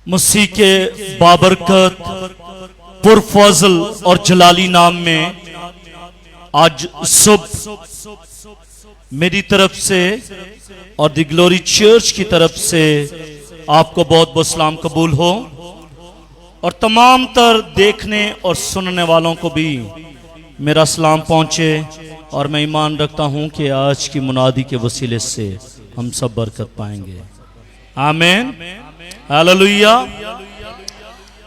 मसीह के बाबरकत पुरफजल और जलाली नाम में आज सुबह मेरी तरफ से और द ग्लोरी चर्च की तरफ से आपको बहुत बहुत सलाम कबूल हो और तमाम तर देखने और सुनने वालों को भी मेरा सलाम पहुंचे। और मैं ईमान रखता हूं कि आज की मुनादी के वसीले से हम सब बरकत पाएंगे। आमीन, हालेलुया।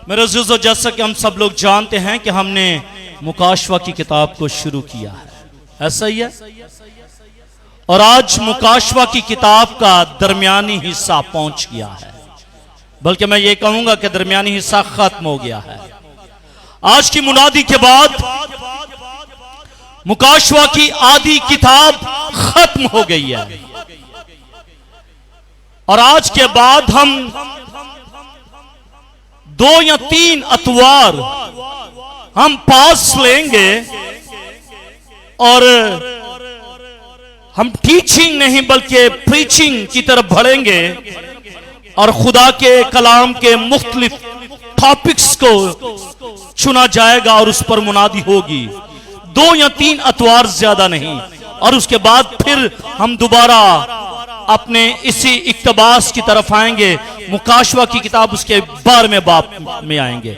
मेरे अज़ीज़ों, जैसा कि हम सब लोग जानते हैं कि हमने मुकाशवा की किताब को शुरू किया है, ऐसा ही है। और आज मुकाशवा की किताब का दरमियानी हिस्सा पहुंच गया है, बल्कि मैं ये कहूंगा कि दरमियानी हिस्सा खत्म हो गया है। आज की मुनादी के बाद मुकाशवा की आधी किताब खत्म हो गई है और आज के बाद हम 2 या 3 अतवार हम पास लेंगे और हम टीचिंग नहीं बल्कि प्रीचिंग की तरफ बढ़ेंगे और खुदा के कलाम के मुख्तलिफ टॉपिक्स को चुना जाएगा और उस पर मुनादी होगी। 2 या 3 अतवार ज्यादा नहीं, और उसके बाद फिर हम दोबारा अपने इसी इक्तबास की तरफ आएंगे। मुकाशवा की किताब उसके 12वें बाब में आएंगे।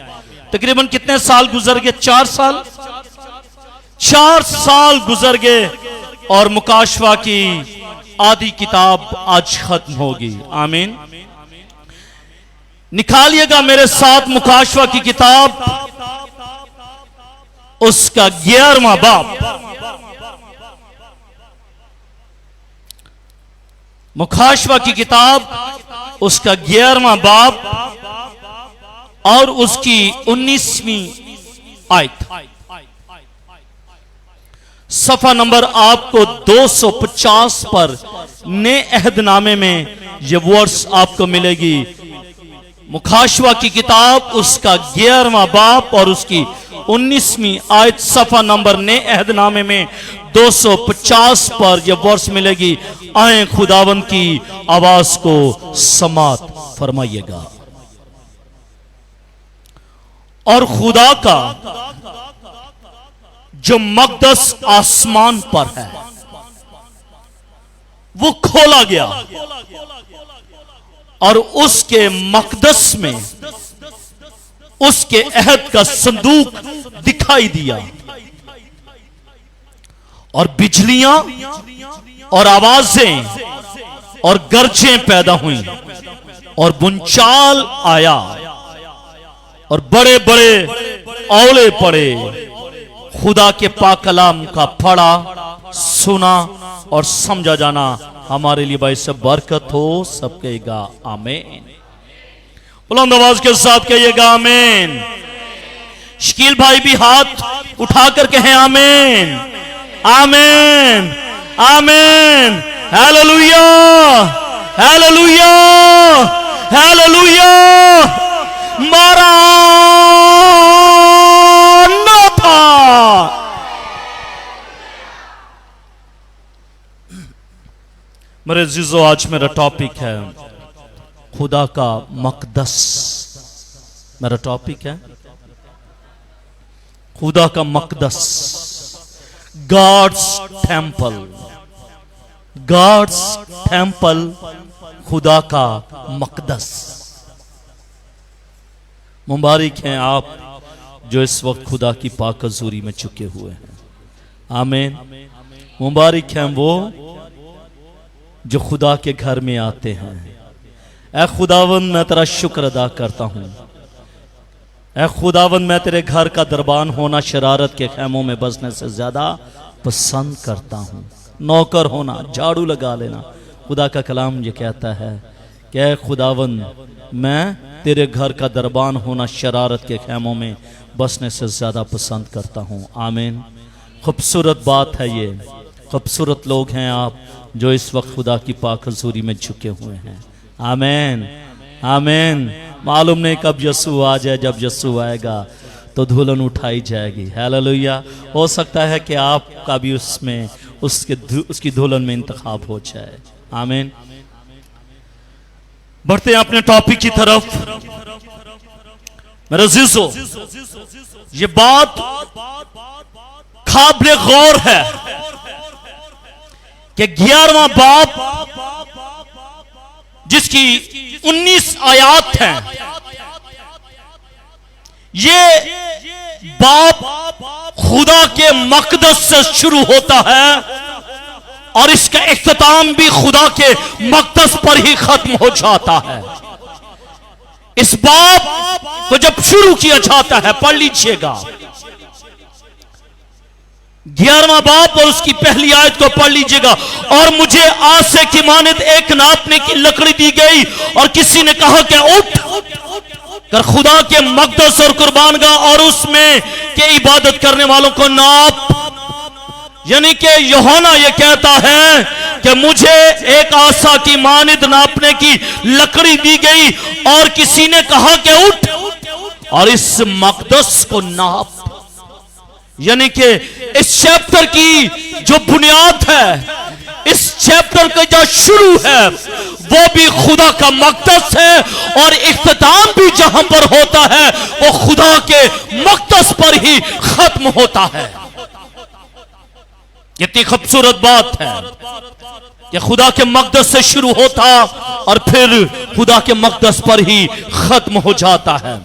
तकरीबन कितने साल गुजर गए? 4 साल। 4 साल गुजर गए और मुकाशवा की आधी किताब आज खत्म होगी। आमीन। निकालिएगा मेरे साथ मुकाशवा की किताब, उसका 11वां बाब। मुकाशवा की किताब उसका 11वां बाब और उसकी 19वीं आयत। सफा नंबर आपको 250 पर नए अहदनामे में यह वर्ड्स आपको मिलेगी। मुकाशवा की किताब उसका 11वां बाब और उसकी 19वीं आयत, सफा नंबर नए अहदनामे में 250 पर यह वर्ष मिलेगी। आए खुदावंद की आवाज को समात फरमाइएगा। और खुदा का जो मकदस आसमान पर है वो खोला गया और उसके मकदस में उसके अहद का संदूक दिखाई दिया और बिजलियां और आवाजें और गर्जें पैदा हुई और बुनचाल आया और बड़े बड़े औले पड़े। खुदा के पाक कलाम का पढ़ा, सुना और समझा जाना हमारे लिए भाई सब बरकत हो। सब कहेगा आमीन। बुलंद आवाज के साथ कहिएगा आमीन। शकील भाई भी हाथ उठाकर कहें आमीन, आमीन, आमीन। Hallelujah, hallelujah, hallelujah. मारा न था। मेरे अज़ीज़ों, आज मेरा टॉपिक है खुदा का मकदस। मेरा टॉपिक है खुदा का मकदस, गॉड्स टेम्पल। गॉड्स टेम्पल, खुदा का मकदस। मुबारक हैं आप जो इस वक्त खुदा की पाक हज़ूरी में चुके हुए हैं। आमीन। मुबारक हैं वो जो खुदा के घर में आते हैं। ऐ खुदावंद, मैं तेरा शुक्र अदा करता हूं। ऐ खुदावंद, मैं तेरे घर का दरबान होना शरारत के खैमों में बसने से ज्यादा पसंद करता हूं। नौकर होना, झाड़ू लगा लेना। खुदा का कलाम ये कहता है कि ऐ खुदावंद, मैं तेरे घर का दरबान होना शरारत के खैमों में बसने से ज्यादा पसंद करता हूं। आमीन। खूबसूरत बात है ये। खूबसूरत लोग हैं आप जो इस वक्त खुदा की पाक हज़ूरी में झुके हुए हैं। आमीन, आमीन। मालूम नहीं कब यस्सु आ जाए। जब यस्सु आएगा तो धुलन उठाई जाएगी। हालेलुया। हो सकता है कि आपका भी उसमें उसकी धुलन में इंतखाब हो जाए। आमीन। बढ़ते हैं अपने टॉपिक की तरफ। मेरे अजीजों, ये बात काबिल गौर है कि 11वां बाब जिसकी 19 आयात हैं, ये बाब खुदा के मकदस से शुरू होता है और इसका इख्तिताम भी खुदा के मकदस पर ही खत्म हो जाता है। इस बाब को जब शुरू किया जाता है, पढ़ लीजिएगा 11वां बाब और उसकी पहली आयत को पढ़ लीजिएगा। और मुझे आसे की मानद एक नापने की लकड़ी दी गई और किसी ने कहा कि उठ कर खुदा के मकदस और कुर्बानगाह और उसमें के इबादत करने वालों को नाप। यानी कि यूहन्ना ये कहता है कि मुझे एक आसा की मानद नापने की लकड़ी दी गई और किसी ने कहा कि उठ और इस मकदस को नाप। यानी कि इस चैप्टर की जो बुनियाद है, इस चैप्टर का जो शुरू है वो भी खुदा का मकदस है और इख्तिताम भी जहां पर होता है वो खुदा के मकदस पर ही खत्म होता है। कितनी खूबसूरत बात है कि खुदा के मकदस से शुरू होता और फिर खुदा के मकदस पर ही खत्म हो जाता है।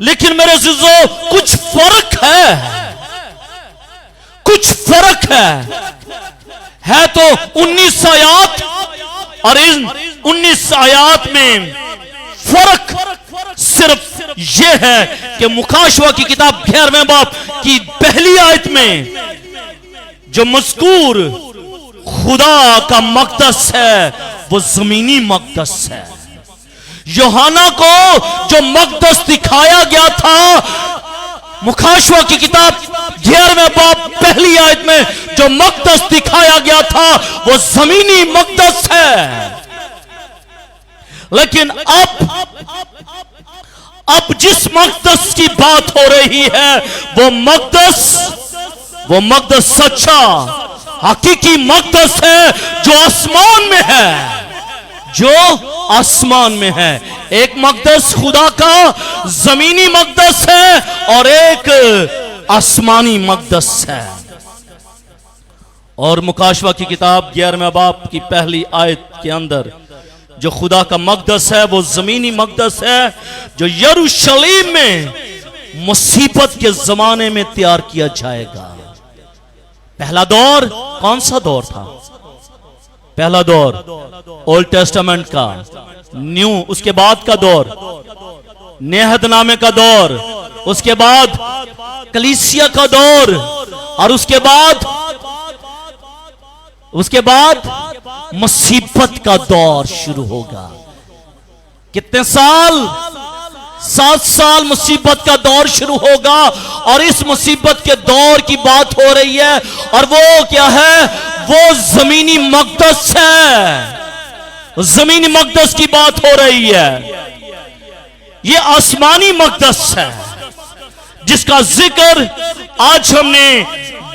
लेकिन मेरे अज़ीज़ों, कुछ फर्क है तो 19 आयात और इन 19 आयात में फर्क सिर्फ यह है कि मुकाशवा की किताब 11वें बाब की पहली आयत में जो मज़कूर खुदा का मकदस है वो जमीनी मकदस है। यूहन्ना को जो मकदस दिखाया गया था, मुकाशवा की किताब 11वें बाब पहली आयत में जो मकदस दिखाया गया था वो जमीनी मकदस है। लेकिन अब जिस मकदस की बात हो रही है वो मकदस सच्चा हकीकी मकदस है जो आसमान में है। एक मकदस खुदा का जमीनी मकदस है और एक आसमानी मकदस है। और मुकाशवा की किताब 11वें बाब की पहली आयत के अंदर जो खुदा का मकदस है वो जमीनी मकदस है जो यरूशलेम में मुसीबत के जमाने में तैयार किया जाएगा। पहला दौर कौन सा दौर था? पहला दौर ओल्ड टेस्टामेंट का, न्यू, उसके बाद का दौर नेहदनामे का दौर, उसके बाद कलीसिया का दौर और उसके बाद मुसीबत का दौर शुरू होगा। कितने साल? 7 साल मुसीबत का दौर शुरू होगा और इस मुसीबत के दौर की बात हो रही है और वो क्या है? वो जमीनी मकदस है। जमीनी मकदस की बात हो रही है। ये आसमानी मकदस है जिसका जिक्र आज हमने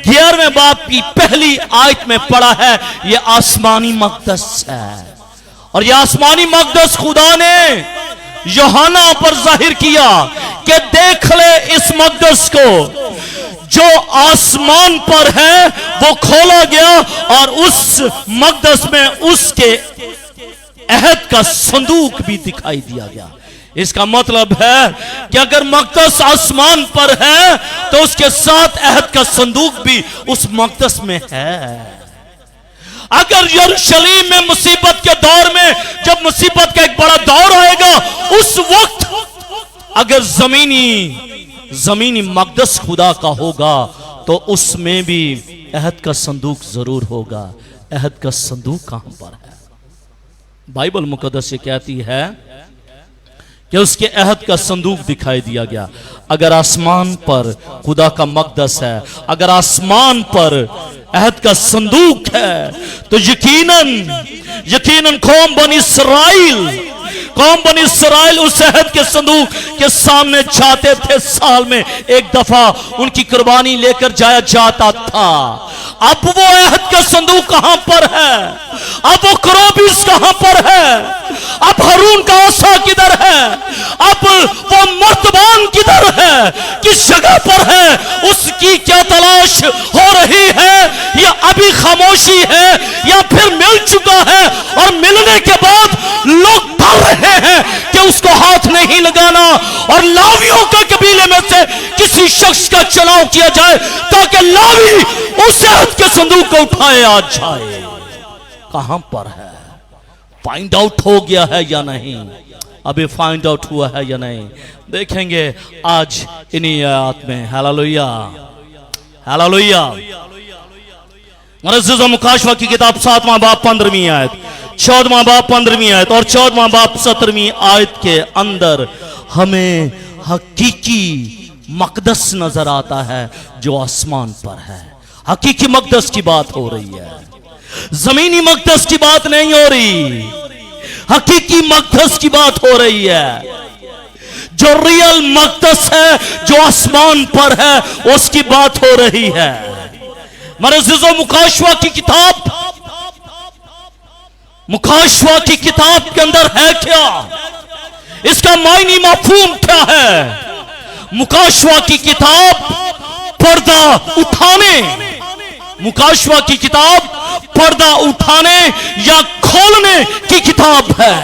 11वें बाब की पहली आयत में पढ़ा है। ये आसमानी मकदस है और ये आसमानी मकदस खुदा ने यूहन्ना पर जाहिर किया कि देख ले इस मकदस को जो आसमान पर है वो खोला गया और उस मकदस में उसके अहद का संदूक भी दिखाई दिया गया। इसका मतलब है कि अगर मकदस आसमान पर है तो उसके साथ अहद का संदूक भी उस मकदस में है। अगर यरूशलेम में मुसीबत के दौर में जब मुसीबत का एक बड़ा दौर आएगा उस वक्त अगर जमीनी मकदस खुदा का होगा तो उसमें भी अहद का संदूक जरूर होगा। अहद का संदूक कहां पर है? बाइबल मुकद्दस ये कहती है कि उसके अहद का संदूक दिखाई दिया गया। अगर आसमान पर खुदा का मकदस है, अगर आसमान पर अहद का संदूक है तो यकीनन कौम बनी इसराइल उस अहद के संदूक के सामने जाते थे। साल में एक दफा उनकी कुर्बानी लेकर जाया जाता था। अब वो अहद का संदूक कहां पर है? अब वो क्रोबिस कहां पर है? अब है, किस जगह पर है, उसकी क्या तलाश हो रही है, या अभी खामोशी है, या फिर मिल चुका है और मिलने के बाद लोग डर रहे हैं कि उसको हाथ नहीं लगाना और लावियों के कबीले में से किसी शख्स का चुनाव किया जाए ताकि लावी उस अहद के संदूक को उठाए आ जाए। कहां पर है? फाइंड आउट हो गया है या नहीं? अभी फाइंड आउट हुआ है या नहीं, देखेंगे आज इन्हीं आयत में। Hallelujah, hallelujah. मुकाशवा की किताब 7वां बाब 15वीं आयत, 14वां बाब 15वीं आयत और 14वां बाब 17वीं आयत के अंदर हमें हकीकी मकदस नजर आता है जो आसमान पर है। हकीकी मकदस की बात हो रही है, जमीनी मकदस की बात नहीं हो रही, हकीकी मकदस की बात हो रही है। जो रियल मकदस है, जो आसमान पर है, उसकी बात हो रही है। मरज़िज़ो मुकाशवा की किताब, मुकाशवा की किताब के अंदर है क्या, इसका मायनी मफहूम क्या है? मुकाशवा की किताब पर्दा उठाने, मुकाशवा की किताब पर्दा उठाने या खोलने की किताब है।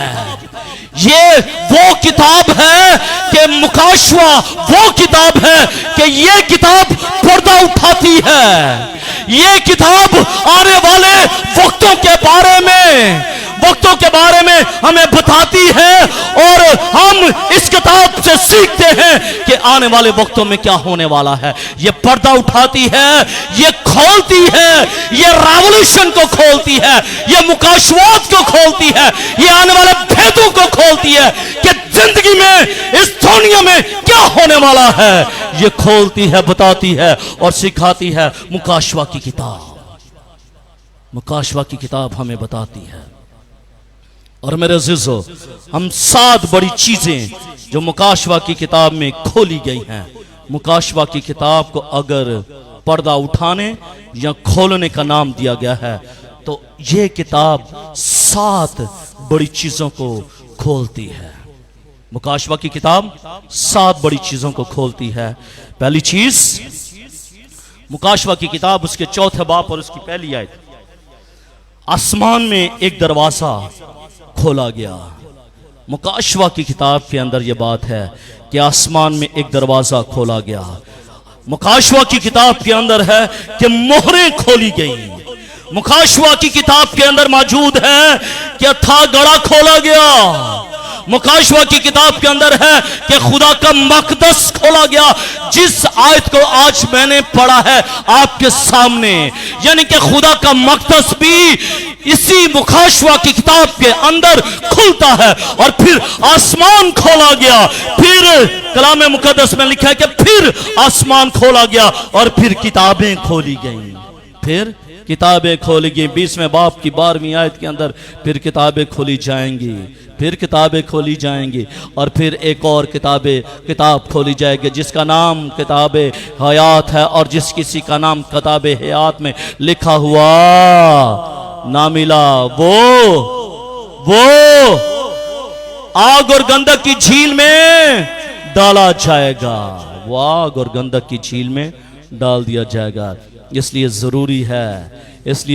ये वो किताब है कि मुकाशवा वो किताब है कि ये किताब पर्दा उठाती है। ये किताब आने वाले वक्तों के बारे में हमें बताती है और हम इस किताब से सीखते हैं कि आने वाले वक्तों में क्या होने वाला है। ये पर्दा उठाती है, ये खोलती है, ये रेवोल्यूशन को खोलती है, ये मुकाशवात को खोलती है, ये आने वाले भेदों को खोलती है कि जिंदगी में इस दुनिया में क्या होने वाला है। ये खोलती है, बताती है और सिखाती है। मुकाशवा की किताब, मुकाशवा की किताब हमें बताती है। और मेरे अज़ीज़ो, हम 7 बड़ी चीजें जो मुकाशवा की किताब में खोली गई हैं, मुकाशवा की किताब को अगर पर्दा उठाने या खोलने का नाम दिया गया है तो यह किताब 7 बड़ी चीजों को खोलती है। मुकाशवा की किताब 7 बड़ी चीजों को खोलती है। पहली चीज, मुकाशवा की किताब उसके 4थे बाब और उसकी पहली आयत, आसमान में एक दरवाजा खोला गया। मुकाशवा की किताब के अंदर यह बात है कि आसमान में एक दरवाजा खोला गया। मुकाशवा की किताब के अंदर है कि मोहरें खोली गई। मुकाशवा की किताब के अंदर मौजूद है कि अथाह गड़ा खोला गया। मुकाशवा की किताब के अंदर है कि खुदा का मकदस खोला गया। जिस आयत को आज मैंने पढ़ा है आपके सामने, यानी कि खुदा का मकदस भी इसी मुकाशवा की किताब के अंदर खुलता है। और फिर आसमान खोला गया, फिर कलाम मुकद्दस में लिखा है कि फिर आसमान खोला गया और फिर किताबें खोली गईं। फिर किताबें खोली गई। 20वें बाब की 12वीं आयत के अंदर फिर किताबें खोली जाएंगी, फिर किताबें खोली जाएंगी और फिर एक और किताब खोली जाएगी जिसका नाम किताब हयात है। और जिस किसी का नाम किताब हयात में लिखा हुआ ना मिला वो आग और गंधक की झील में डाला जाएगा। वो आग और गंधक की झील में डाल दिया जाएगा। इसलिए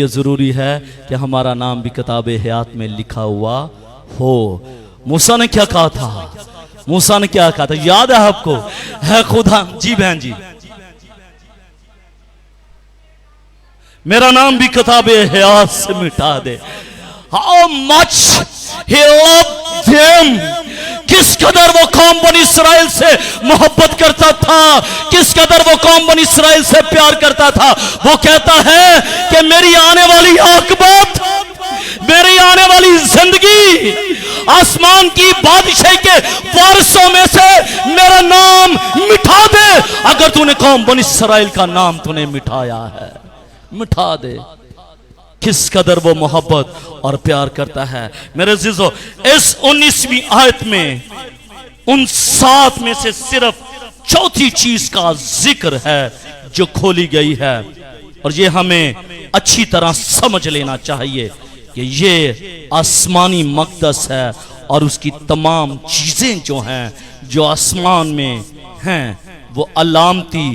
ज़रूरी है कि हमारा नाम भी किताब हयात में लिखा हुआ हो। मूसा ने क्या कहा था? मूसा ने क्या कहा था याद है आपको? है खुदा जी बहन जी, मेरा नाम भी किताब हयात से मिटा दे। How much he loved them, किस कदर वो कौम बनी इस्राइल से मोहब्बत करता था, किस कदर वो कौम बनी इस्राइल से प्यार करता था। वो कहता है कि मेरी आने वाली आक़िबत, मेरी आने वाली जिंदगी आसमान की बादशाही के वारिसों में से मेरा नाम मिटा दे। अगर तूने कौम बनी इस्राइल का नाम तूने मिटाया है, मिटा दे। किस कदर वो मोहब्बत और प्यार करता है। मेरे अज़ीज़ों, इस 19वीं आयत में उन 7 में से सिर्फ 4थी चीज का जिक्र है जो खोली गई है। और ये हमें अच्छी तरह समझ लेना चाहिए कि ये आसमानी मकदस है और उसकी तमाम चीजें जो हैं, जो आसमान में हैं, वो अलामती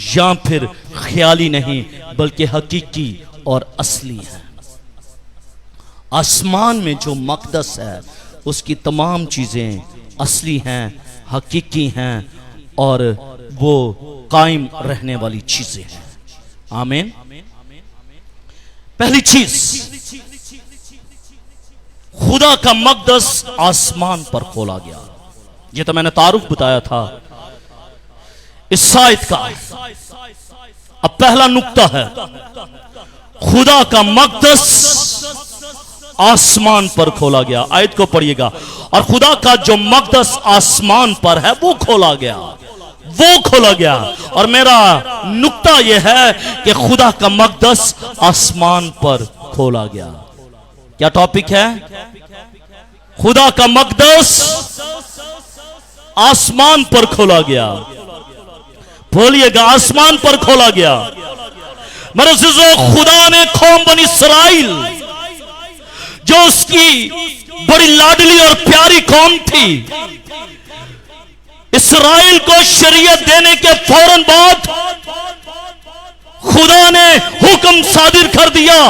या फिर ख्याली नहीं बल्कि हकीकी और असली है। आसमान में जो मक़दस है उसकी तमाम चीजें असली हैं, हकीकी हैं और वो कायम रहने वाली चीजें हैं। आमीन। पहली चीज, खुदा का मक़दस आसमान पर खोला गया। ये तो मैंने तारुफ बताया था इस आयत का। अब पहला नुक्ता है, खुदा का मक़दस आसमान पर खोला गया। आयत को पढ़िएगा। और खुदा का जो मक़दस आसमान पर है वो खोला गया, वो खोला गया। और मेरा नुक्ता यह है कि खुदा का मक़दस आसमान पर खोला गया। क्या टॉपिक है? खुदा का मक़दस आसमान पर खोला गया। बोलिएगा, आसमान पर खोला गया। मेरे अज़ीज़ों, खुदा ने कौम बनी इस्राइल, जो उसकी बड़ी लाडली और प्यारी कौम थी, इस्राइल को शरीयत देने के फौरन बाद खुदा ने हुक्म सादिर कर दिया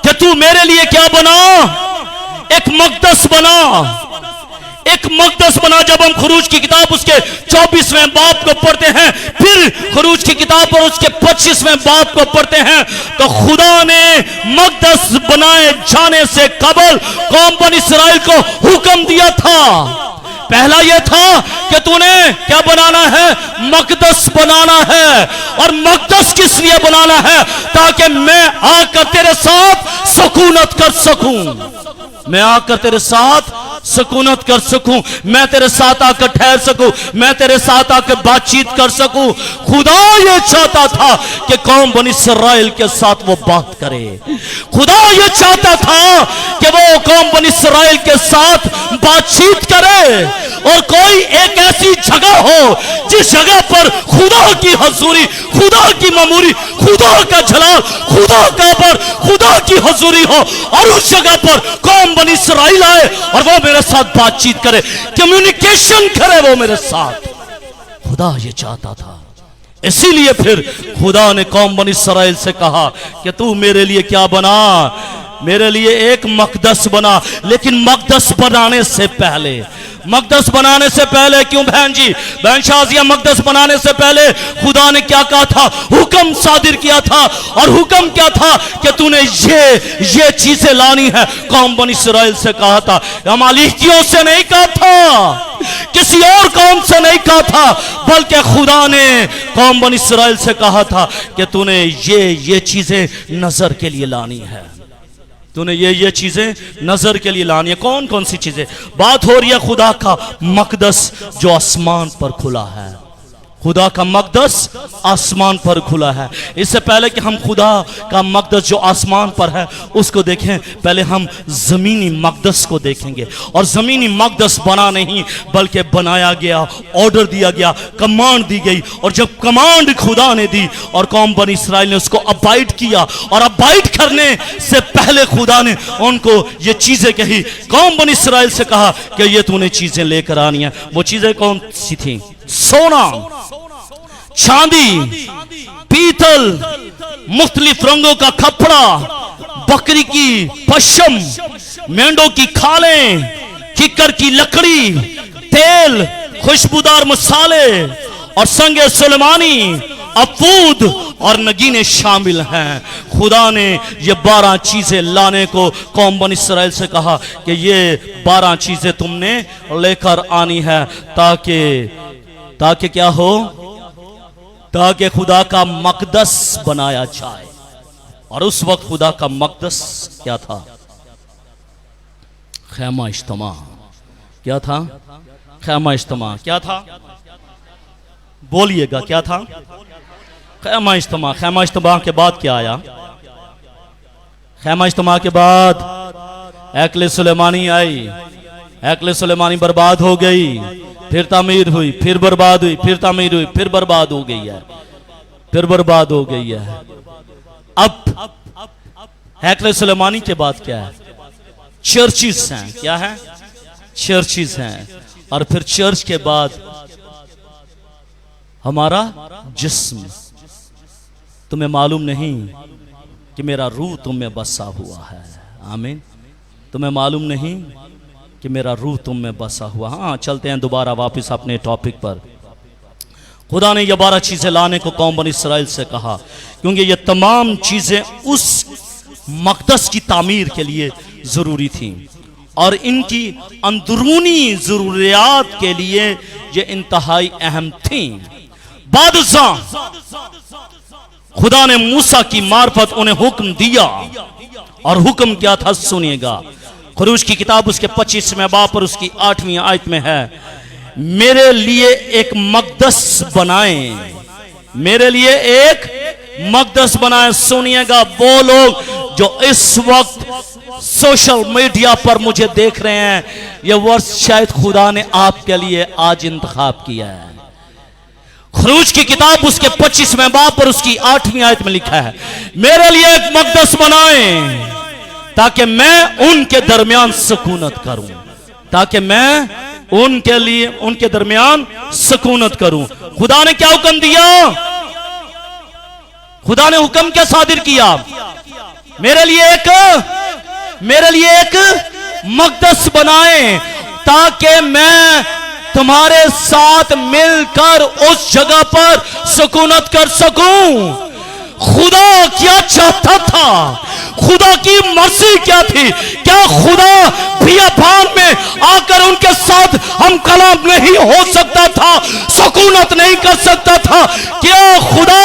कि तू मेरे लिए क्या बना? एक मक़दस बना, एक मक़दस बना। जब हम खरूज की किताब उसके 24वें बाब को पढ़ते हैं, फिर खरूज की किताब पर उसके 25वें बाब को पढ़ते हैं, तो खुदा ने मक़दस बनाए जाने से कबल कौम बनी इस्राइल को हुक्म दिया था। पहला यह था कि तूने क्या बनाना है? मक़दस बनाना है। और मक़दस किस लिए बनाना है? ताकि मैं आकर तेरे साथ सुकूनत कर सकूं, मैं आकर तेरे साथ सुकूनत कर सकूं, मैं तेरे साथ आकर ठहर सकूं, मैं तेरे साथ आकर बातचीत कर सकूं। खुदा ये चाहता था कि कौम बनी इस्राइल के साथ वो बात करे। खुदा ये चाहता था कि वो कौम बनी इस्राइल के साथ बातचीत करे। और कोई एक ऐसी जगह हो जिस जगह पर खुदा की हजूरी, खुदा की ममूरी, खुदा का जलाल, खुदा का पर खुदा की हजूरी हो, और उस जगह पर कौम बनी इस्राइल आए और वो मेरे साथ बातचीत करे, कम्युनिकेशन करे वो मेरे साथ। खुदा ये चाहता था। इसीलिए फिर खुदा ने कौम बनी इस्राइल से कहा कि तू मेरे लिए क्या बना? मेरे लिए एक मक़दस बना। लेकिन मक़दस बनाने से पहले, मक़दस बनाने से पहले, क्यों बहन जी, बहन शाजिया, मक़दस बनाने से पहले खुदा ने क्या कहा था? हुक्म सादिर किया था। और हुक्म क्या था? कि तूने ये चीजें लानी है। कौम बनी इस्राइल से कहा था, अमालेकियों से नहीं कहा था, किसी और कौम से नहीं कहा था, बल्कि खुदा ने कौम बनी इस्राइल से कहा था कि तूने ये चीजें नजर के लिए लानी है, तूने ये चीजें नजर के लिए लानी है। कौन कौन सी चीजें? बात हो रही है खुदा का मक़दस जो आसमान पर खुला है। खुदा का मक़दस आसमान पर खुला है। इससे पहले कि हम खुदा का मक़दस जो आसमान पर है उसको देखें, पहले हम ज़मीनी मक़दस को देखेंगे। और ज़मीनी मक़दस बना नहीं बल्कि बनाया गया, ऑर्डर दिया गया, कमांड दी गई। और जब कमांड खुदा ने दी और कौम बनी इस्राइल ने उसको अबाइड किया, और अबाइड करने से पहले खुदा ने उनको ये चीज़ें कही। कौम बनी इस्राइल से कहा कि ये तूने चीज़ें लेकर आनी है। वो चीज़ें कौन सी थी? सोना, चांदी, पीतल, मुख्तलिफ रंगों का कपड़ा, बकरी की पश्म, मेंढों की खालें, किकर की लकड़ी, तेल, खुशबूदार मसाले और संगे सुलेमानी, अफूद और नगीने शामिल हैं। खुदा ने ये 12 चीजें लाने को कौम बनी इस्राइल से कहा कि ये 12 चीजें तुमने लेकर आनी है, ताकि क्या हो? ताकि खुदा का मक़दस बनाया जाए। और उस वक्त खुदा का मक़दस क्या था? खैमा इज्तिमा। क्या था? खैमा इज्तिमा। क्या था? बोलिएगा, क्या था? खैमा इज्तिमा। खैमा इज्तिमा के बाद क्या आया? खैमा इज्तिमा के बाद एकले सुलेमानी आई। एकले सुलेमानी बर्बाद हो गई, फिर तामीर हुई, फिर बर्बाद हुई, फिर तामीर हुई, फिर बर्बाद हो गई है, फिर बर्बाद हो गई है। अब हैकले सुलेमानी के बाद क्या है? चर्चिस हैं। क्या है? चर्चिस हैं। और फिर चर्च के बाद हमारा जिस्म। तुम्हें मालूम नहीं कि मेरा रूह तुम में बसा हुआ है। आमीन। तुम्हें मालूम नहीं कि मेरा रूह तुम में बसा हुआ। हाँ, चलते हैं दोबारा वापस अपने टॉपिक पर। खुदा ने ये 12 चीजें लाने को कौम बनी इसराइल से कहा, क्योंकि ये तमाम चीजें उस मक़दस की तामीर के लिए जरूरी थी और इनकी अंदरूनी जरूरियात के लिए ये इंतहाई अहम थी। बादशाह खुदा ने मूसा की मार्फत उन्हें हुक्म दिया, और हुक्म क्या था सुनिएगा। खुरूज की किताब उसके 25वें बाब पर उसकी 8वीं आयत में है, मेरे लिए एक मक़दस बनाएं, मेरे लिए एक मक़दस बनाएं। सुनिएगा, वो लोग जो इस वक्त सोशल मीडिया पर मुझे देख रहे हैं, ये वर्ष शायद खुदा ने आपके लिए आज इंतखाब किया है। खुरूज की किताब उसके 25वें बाब पर उसकी 8वीं आयत में लिखा है, मेरे लिए एक मक़दस बनाएं ताकि मैं उनके दरमियान सुकूनत करूं, ताकि मैं उनके दरमियान सुकूनत करूं। खुदा ने क्या हुक्म दिया? खुदा ने हुक्म क्या सादिर किया? मेरे लिए एक मक़दस बनाएं ताकि मैं तुम्हारे साथ मिलकर उस जगह पर सुकूनत कर सकूं। खुदा क्या चाहता था? खुदा की मर्जी क्या थी? क्या खुदा बियाबान में आकर उनके साथ हम कलाम नहीं हो सकता था, सुकूनत नहीं कर सकता था? क्या खुदा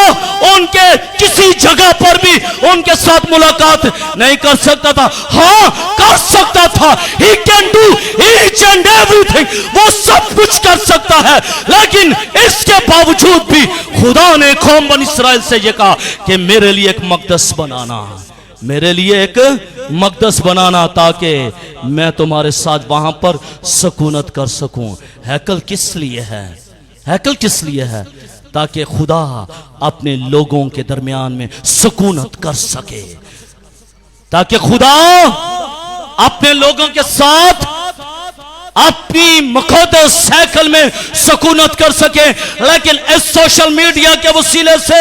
उनके किसी जगह पर भी उनके साथ मुलाकात नहीं कर सकता था? हाँ, कर सकता था। He can do each and everything, वो सब कुछ कर सकता है। लेकिन इसके बावजूद भी खुदा ने कौम बनी इसराइल से ये कहा कि मेरे लिए एक मक़दस बनाना, मेरे लिए एक मक़दस बनाना, ताकि मैं तुम्हारे साथ वहां पर सुकूनत कर सकूं। हैकल किस लिए है? हैकल किस लिए है? ताकि खुदा अपने लोगों के दरमियान में सुकूनत कर सके, ताकि खुदा अपने लोगों के साथ अपनी मुक़द्दस हैकल में सुकूनत कर सके। लेकिन इस सोशल मीडिया के वसीले से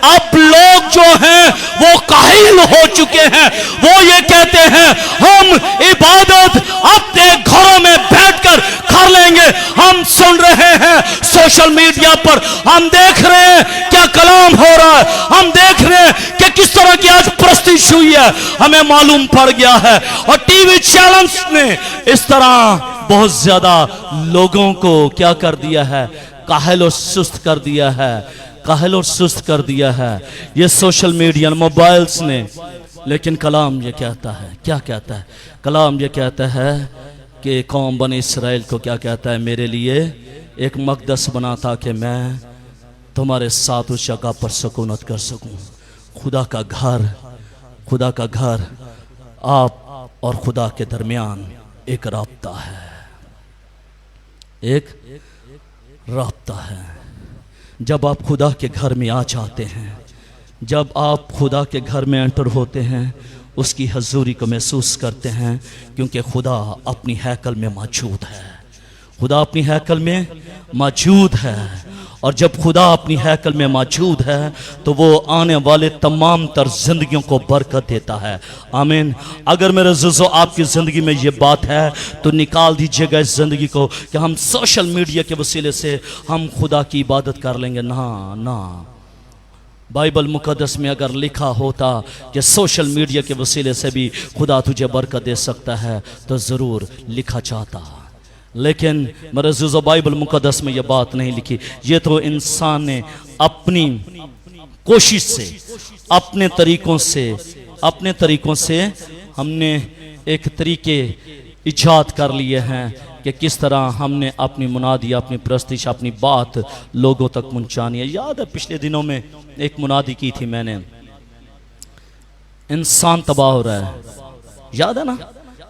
अब लोग जो हैं वो काहिल हो चुके हैं। वो ये कहते हैं हम इबादत अपने घरों में बैठकर कर लेंगे। हम सुन रहे हैं सोशल मीडिया पर, हम देख रहे हैं क्या कलाम हो रहा है, हम देख रहे हैं कि किस तरह की आज प्रस्तिश हुई है, हमें मालूम पड़ गया है। और टीवी चैनल्स ने इस तरह बहुत ज्यादा लोगों को क्या कर दिया है? काहिल और सुस्त कर दिया है, काहिल और सुस्त कर दिया है ये सोशल मीडिया मोबाइल्स ने। लेकिन कलाम ये कहता है, क्या कहता है? कलाम ये कहता है कि कौम बनी इसराइल को क्या कहता है? मेरे लिए एक मक़दस बना ताकि मैं तुम्हारे साथ उस जगह पर सुकूनत कर सकूं। खुदा का घर आप और खुदा के दरमियान एक राब्ता है, एक राब्ता है। जब आप खुदा के घर में आ जाते हैं, जब आप खुदा के घर में एंटर होते हैं, उसकी हजूरी को महसूस करते हैं, क्योंकि खुदा अपनी हैकल में मौजूद है। खुदा अपनी हैकल में मौजूद है, और जब खुदा अपनी हैकल में मौजूद है तो वो आने वाले तमाम तर जिंदगियों को बरकत देता है। आमीन। अगर मेरे अज़ीज़ो आपकी ज़िंदगी में ये बात है तो निकाल दीजिएगा इस ज़िंदगी को कि हम सोशल मीडिया के वसीले से हम खुदा की इबादत कर लेंगे। ना, बाइबल मुक़द्दस में अगर लिखा होता कि सोशल मीडिया के वसीले से भी खुदा तुझे बरकत दे सकता है तो ज़रूर लिखा चाहता। लेकिन मेरे अज़ीज़ो बाइबल मुक़द्दस में यह बात नहीं लिखी। ये तो इंसान ने अपनी कोशिश से, अपने तरीकों से हमने एक तरीके इजाद कर लिए हैं कि किस तरह हमने अपनी मुनादी, अपनी प्रस्तिश, अपनी बात लोगों तक पहुंचानी है। याद है पिछले दिनों में एक मुनादी की थी मैंने, इंसान तबाह हो रहा है। याद है ना,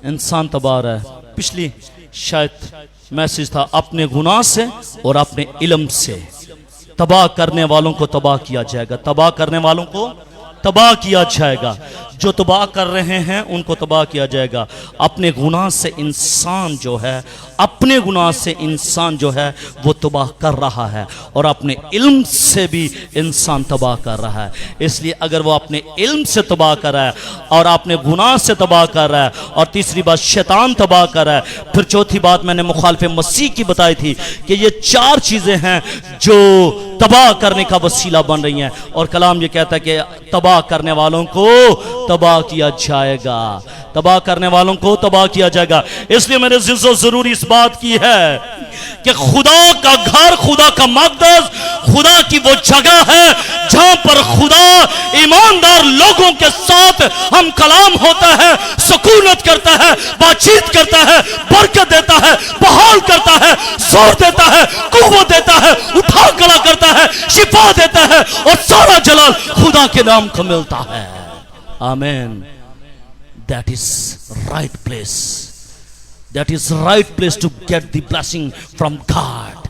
इंसान तबाह हो रहा है। पिछली शायद मैसेज था, अपने गुनाह से और अपने इल्म से तबाह करने वालों को तबाह किया जाएगा, तबाह करने वालों को तबाह किया जाएगा। जो तबाह कर रहे हैं उनको तबाह किया जाएगा। अपने गुनाह से इंसान जो है, अपने गुनाह से इंसान जो है वो तबाह कर रहा है, और अपने इल्म से भी इंसान तबाह कर रहा है। इसलिए अगर वो अपने इल्म से तबाह कर रहा है और अपने गुनाह से तबाह कर रहा है, और तीसरी बात शैतान तबाह कर रहा है, फिर चौथी बात मैंने मुखालिफ मसीह की बताई थी कि ये 4 चीजें हैं जो तबाह करने का वसीला बन रही हैं। और कलाम ये कहता है कि तबाह करने वालों को तबाह किया जाएगा, तबाह करने वालों को तबाह किया जाएगा। इसलिए मेरे जिज्जो जरूरी इस बात की है कि खुदा का घर, खुदा का मक़दस, खुदा की वो जगह है जहां पर खुदा ईमानदार लोगों के साथ हम कलाम होता है, सुकूनत करता है, बातचीत करता है, बरकत देता है, बहाल करता है, जोर देता है, कुव्वत देता है, उठा खड़ा करता है, शिफा देता है, और सारा जलाल खुदा के नाम को मिलता है। आमीन। That is right place. That is right place to get the blessing from God.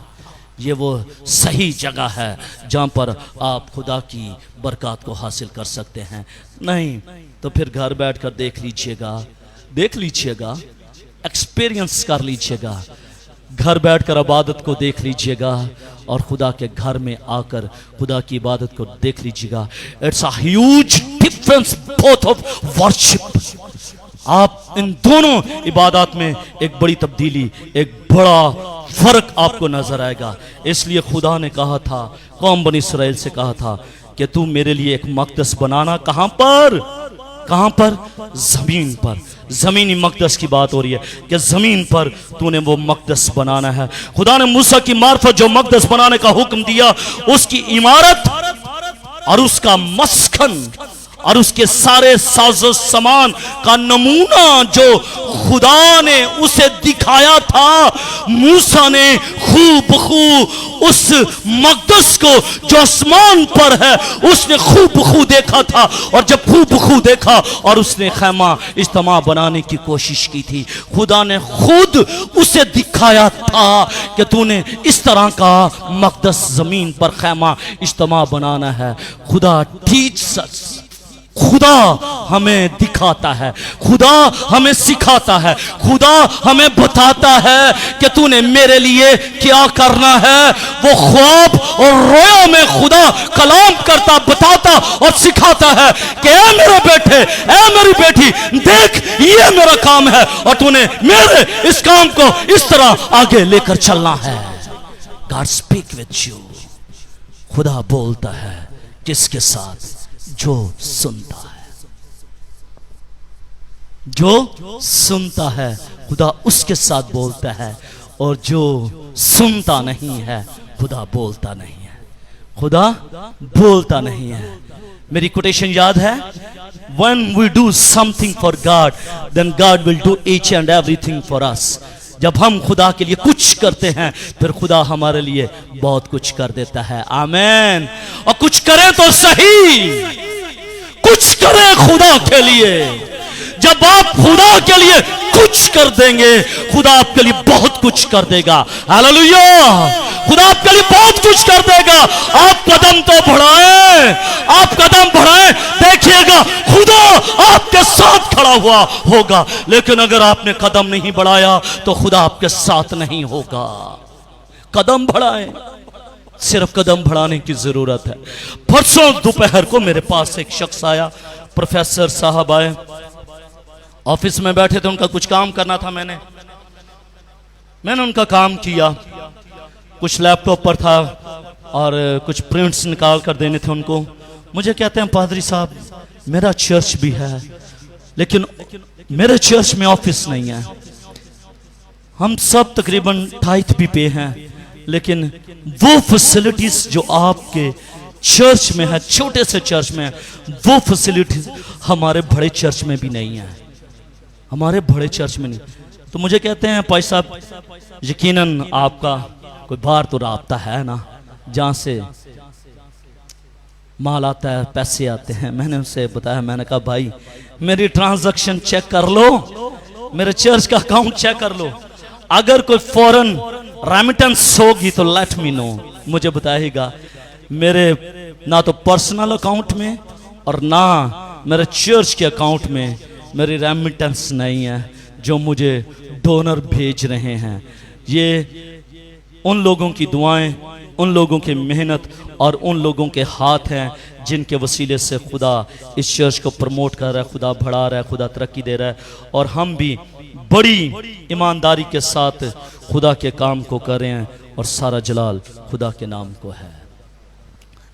ये वो सही जगह है जहां पर आप खुदा की बरकत को हासिल कर सकते हैं। नहीं तो फिर घर बैठकर देख लीजिएगा, एक्सपीरियंस कर लीजिएगा, घर बैठकर इबादत को देख लीजिएगा, और खुदा के घर में आकर खुदा की इबादत को देख लीजिएगा। It's a huge difference both of worship. आप इन दोनों इबादत में एक बड़ी तब्दीली, एक बड़ा फर्क आपको नजर आएगा। इसलिए खुदा ने कहा था, कौम बनी इस्राएल से कहा था कि तू मेरे लिए एक मक़दस बनाना। कहां पर? जमीन पर। जमीनी मक़दस की बात हो रही है कि जमीन पर तूने वो मक़दस बनाना है। खुदा ने मूसा की मार्फत जो मक़दस बनाने का हुक्म दिया, उसकी इमारत और उसका मस्कन और उसके सारे साजो सामान का नमूना जो खुदा ने उसे दिखाया था, मूसा ने खूब उस मक़दस को जो आसमान पर है उसने खूब देखा था। और जब खूब देखा और उसने खैमा इज्तिमा बनाने की कोशिश की थी, खुदा ने खुद उसे दिखाया था कि तूने इस तरह का मक़दस जमीन पर खैमा इज्तिमा बनाना है। खुदा टीच अस, खुदा हमें दिखाता है, खुदा हमें सिखाता है, खुदा हमें बताता है कि तूने मेरे लिए क्या करना है। वो ख्वाब और रोया में खुदा कलाम करता, बताता और सिखाता है कि ऐ मेरे बेटे, ऐ मेरी बेटी, देख ये मेरा काम है और तूने मेरे इस काम को इस तरह आगे लेकर चलना है। God speak with you. खुदा बोलता है किसके साथ? जो सुनता है, खुदा उसके साथ बोलता है। और जो सुनता नहीं है, खुदा बोलता नहीं है। मेरी कोटेशन याद है, when we do something for God, then God will do each and everything for us. जब हम खुदा के लिए कुछ करते हैं, फिर खुदा हमारे लिए बहुत कुछ कर देता है। आमीन। और कुछ करें तो सही, कुछ करें खुदा के लिए। जब आप खुदा के लिए कुछ कर देंगे, खुदा आपके लिए बहुत कुछ कर देगा। हालेलुया। खुदा आपके लिए बहुत कुछ कर देगा। आप कदम तो बढ़ाएं, आप कदम बढ़ाएं, देखिएगा खुदा आपके साथ खड़ा हुआ होगा। लेकिन अगर आपने कदम नहीं बढ़ाया तो खुदा आपके साथ नहीं होगा। कदम बढ़ाएं, सिर्फ कदम बढ़ाने की जरूरत है। परसों दोपहर को मेरे पास एक शख्स आया, प्रोफेसर साहब आए, ऑफिस में बैठे थे, उनका कुछ काम करना था। मैंने उनका काम किया, कुछ लैपटॉप पर था और कुछ प्रिंट्स निकाल कर देने थे उनको। मुझे कहते हैं पादरी साहब, मेरा चर्च भी है लेकिन मेरे चर्च में ऑफिस नहीं है। हम सब तकरीबन टाइथ भी पे हैं, लेकिन वो फैसिलिटीज जो आपके चर्च में है, छोटे से चर्च में है, वो फैसिलिटीज हमारे बड़े चर्च में भी नहीं है, हमारे बड़े चर्च में नहीं। तो मुझे कहते हैं भाई साहब, यकीनन आपका कोई बाहर तो राब्ता है ना, जहाँ से माल आता है, पैसे आते हैं। मैंने उनसे बताया, मैंने कहा भाई मेरी ट्रांजैक्शन चेक कर लो, मेरे चर्च का अकाउंट चेक कर लो, अगर कोई फॉरेन रेमिटेंस होगी तो लेट मी नो, मुझे बताइएगा। मेरे ना तो पर्सनल अकाउंट में और ना मेरे चर्च के अकाउंट में मेरी रेमिटेंस नहीं है जो मुझे डोनर भेज रहे हैं। ये उन लोगों की दुआएं, उन लोगों की मेहनत और उन लोगों के हाथ हैं जिनके वसीले से खुदा इस चर्च को प्रमोट कर रहा है, खुदा बढ़ा रहा है, खुदा तरक्की दे रहा है। और हम भी बड़ी ईमानदारी के साथ खुदा के काम को कर रहे हैं और सारा जलाल खुदा के नाम को है।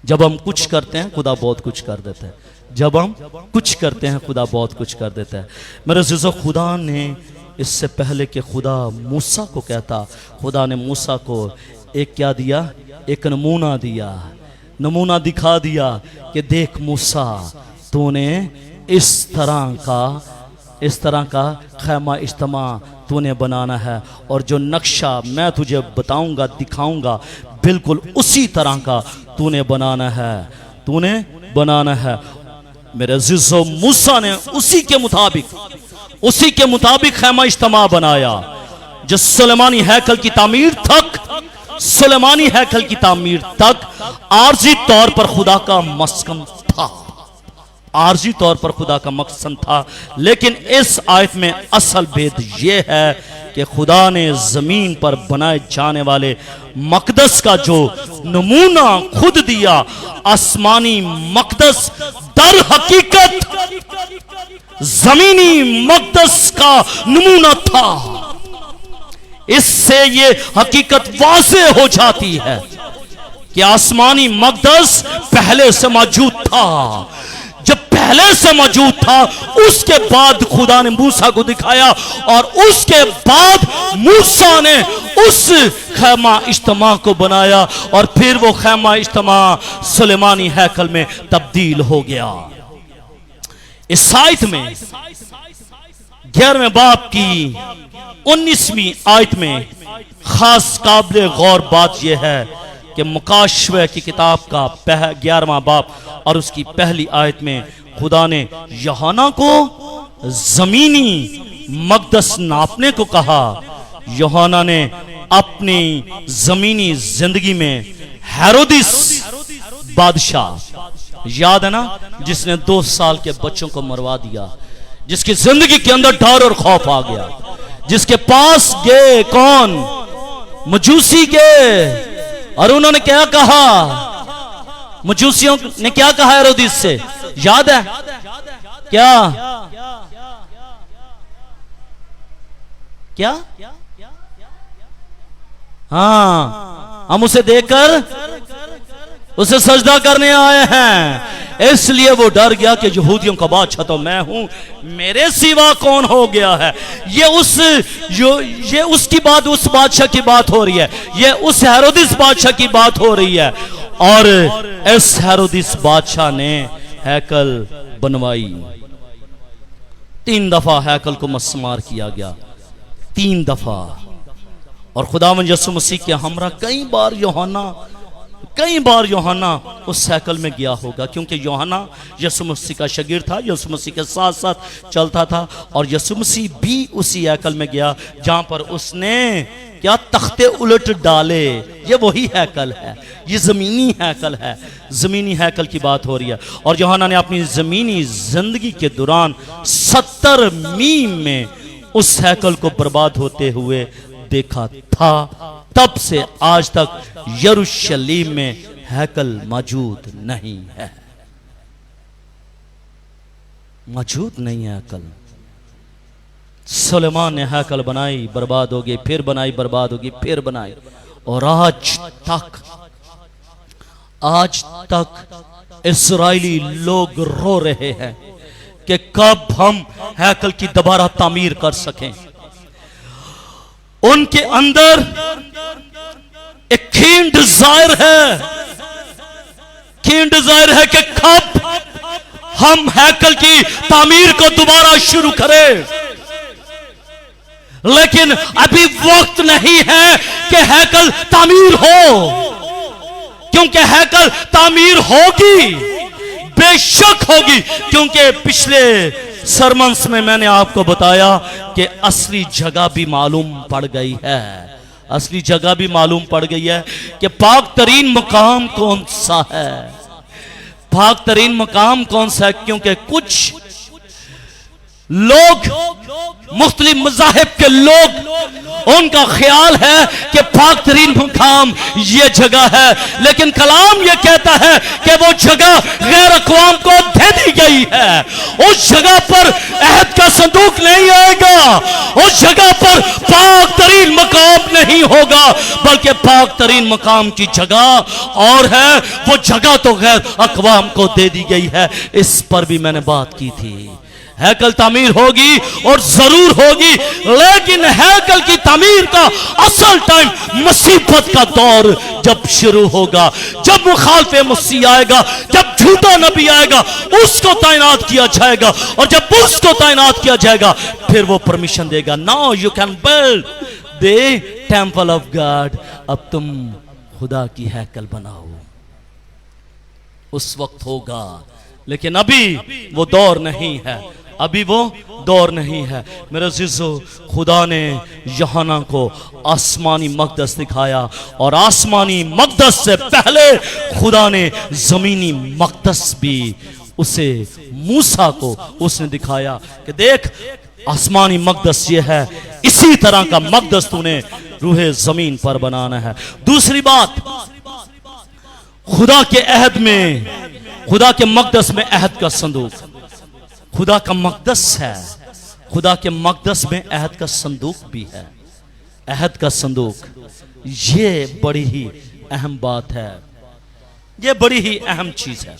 जब हम कुछ करते हैं खुदा बहुत कुछ कर देता है। जब हम कुछ करते हैं खुदा बहुत कुछ कर देता है। मेरे अज़ीज़ों, खुदा ने इससे पहले कि खुदा मूसा को कहता, खुदा ने मूसा को एक क्या दिया? एक नमूना दिया, नमूना दिखा दिया कि देख मूसा, तूने इस तरह का खैमा इज्तिमा तूने बनाना है और जो नक्शा मैं तुझे बताऊंगा, दिखाऊंगा, बिल्कुल उसी तरह का तूने बनाना है। मेरे अज़ीज़ों, मूसा ने उसी के मुताबिक खैमा इज्तिमा बनाया। जो सुलेमानी हैकल की तामीर तक आर्जी तौर पर खुदा का मस्कन था, आर्जी तौर पर खुदा का मकसद था। लेकिन इस आयत में असल भेद यह है कि खुदा ने जमीन पर बनाए जाने वाले मकदस का जो नमूना खुद दिया, आसमानी मकदस दर हकीकत जमीनी मकदस का नमूना था। इससे ये हकीकत वाज़ेह हो जाती है कि आसमानी मकदस पहले से मौजूद था। जब पहले से मौजूद था, उसके बाद खुदा ने मूसा को दिखाया और उसके बाद मूसा ने उस खैमा इज्तिमा को बनाया और फिर वो खैमा इज्तिमा सुलेमानी हैकल में तब्दील हो गया। इस आयत में 11वें बाब की 19वीं आयत में खास काबिल गौर बात यह है कि मुकाशवे की किताब का 11वां बाब और उसकी पहली आयत में खुदा ने यूहन्ना को जमीनी मकदस नापने को कहा। यूहन्ना ने अपनी जमीनी जिंदगी में हेरोदिस बादशाह, याद है ना, जिसने 2 साल के बच्चों को मरवा दिया, जिसकी जिंदगी के अंदर डर और खौफ आ गया, जिसके पास गए कौन? मजूसी गए और उन्होंने क्या कहा? मजूसियों ने क्या कहा हेरोदिस से? याद है क्या? हाँ, हम उसे देखकर उसे सजदा करने आए हैं। इसलिए वो डर गया कि यहूदियों का बादशाह तो मैं हूं, मेरे सिवा कौन हो गया है। ये उसकी बात, उस बादशाह की बात हो रही है, ये उस हेरोदिस बादशाह की बात हो रही है। और इस हेरोदिस बादशाह ने हैकल बनवाई। 3 दफा हैकल को मस्मार किया गया, 3 दफा। और खुदावंद यीशु मसीह के हमरा कई बार यूहन्ना उस हैकल में गया होगा, क्योंकि यूहन्ना यीशु मसीह का शागिर्द था, यीशु मसीह के साथ साथ चलता था। और यीशु मसीह भी उसी हैकल में गया जहां पर उसने क्या तख्ते उलट डाले। ये वही हैकल है, ये जमीनी हैकल है, जमीनी हैकल की बात हो रही है। और यूहन्ना ने अपनी जमीनी जिंदगी के दौरान 70 मील में उस हैकल को बर्बाद होते हुए देखा था। तब से आज तक यरूशलेम में हैकल मौजूद नहीं है, मौजूद नहीं है हैकल। सुलेमान ने हैकल बनाई, बर्बाद हो गई, फिर बनाई, बर्बाद होगी, फिर बनाई। और आज तक इस्राएली लोग रो रहे हैं कि कब हम हैकल की दोबारा तामीर कर सकें। उनके अंदर एक कीन डिजायर है कि कब हम हैकल की तामीर को दोबारा शुरू करें। लेकिन अभी वक्त नहीं है कि हैकल तामीर हो, क्योंकि हैकल तामीर होगी, बेशक होगी। क्योंकि पिछले सरमन्स में मैंने आपको बताया कि असली जगह भी मालूम पड़ गई है, असली जगह भी मालूम पड़ गई है कि पाक तरीन मुकाम कौन सा है। पाक तरीन मकाम कौन सा है? क्योंकि कुछ लोग, मुख्तलिफ मज़ाहिब के लोग, उनका ख्याल है कि पाक तरीन मुकाम ये जगह है, लेकिन कलाम ये कहता है कि वो जगह गैर अक़वाम को दे दी गई है। उस जगह पर अहद का संदूक नहीं आएगा, उस जगह पर पाक तरीन मकाम नहीं होगा, बल्कि पाक तरीन मकाम की जगह और है। वो जगह तो गैर अक़वाम को दे दी गई है। इस पर भी मैंने बात की थी। हैकल तामीर होगी और जरूर होगी, लेकिन हैकल की तामीर का असल टाइम मुसीबत का दौर जब शुरू होगा, जब मुखालफे मसीह आएगा, जब झूठा नबी आएगा, उसको तैनात किया जाएगा, और जब उसको तैनात किया जाएगा फिर वो परमिशन देगा, now you can build the temple of God. अब तुम खुदा की हैकल बनाओ। उस वक्त होगा, लेकिन अभी वो दौर नहीं है, अभी वो दौर नहीं है। मेरे अज़ीज़ों, खुदा ने यूहन्ना को आसमानी मक़दस दिखाया, और आसमानी मक़दस से पहले खुदा ने ज़मीनी मक़दस भी उसे, मूसा को उसने दिखाया कि देख आसमानी मक़दस ये है, इसी तरह का मक़दस तूने रूहे ज़मीन पर बनाना है। दूसरी बात, खुदा के अहद में, खुदा के मक़दस में अहद का संदूक, खुदा का मक़दस है, खुदा के मक़दस में अहद का संदूक भी है। अहद का संदूक, ये बड़ी ही अहम बात है, ये बड़ी ही अहम चीज है।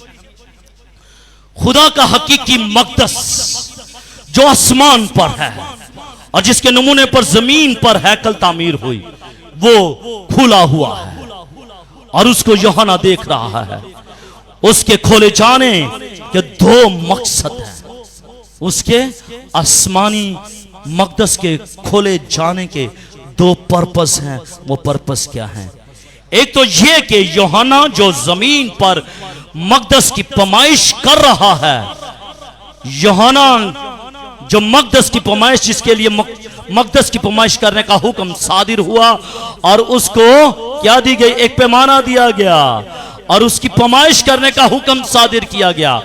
खुदा का हकीकी मक़दस जो आसमान पर है और जिसके नमूने पर जमीन पर हैकल तामीर हुई, वो खुला हुआ है और उसको यूहन्ना देख रहा है। उसके खोले जाने के दो मकसद हैं, उसके आसमानी मक़दस के खोले जाने के दो पर्पस हैं। वो पर्पस क्या हैं? एक तो ये कि यूहन्ना जो जमीन पर मक़दस की पैमाइश कर रहा है, यूहन्ना जो मक़दस की पैमाइश, जिसके लिए मक़दस की पैमाइश करने का हुक्म सादिर हुआ और उसको क्या दी गई, एक पैमाना दिया गया और उसकी पैमाइश करने का हुक्म सादिर किया गया,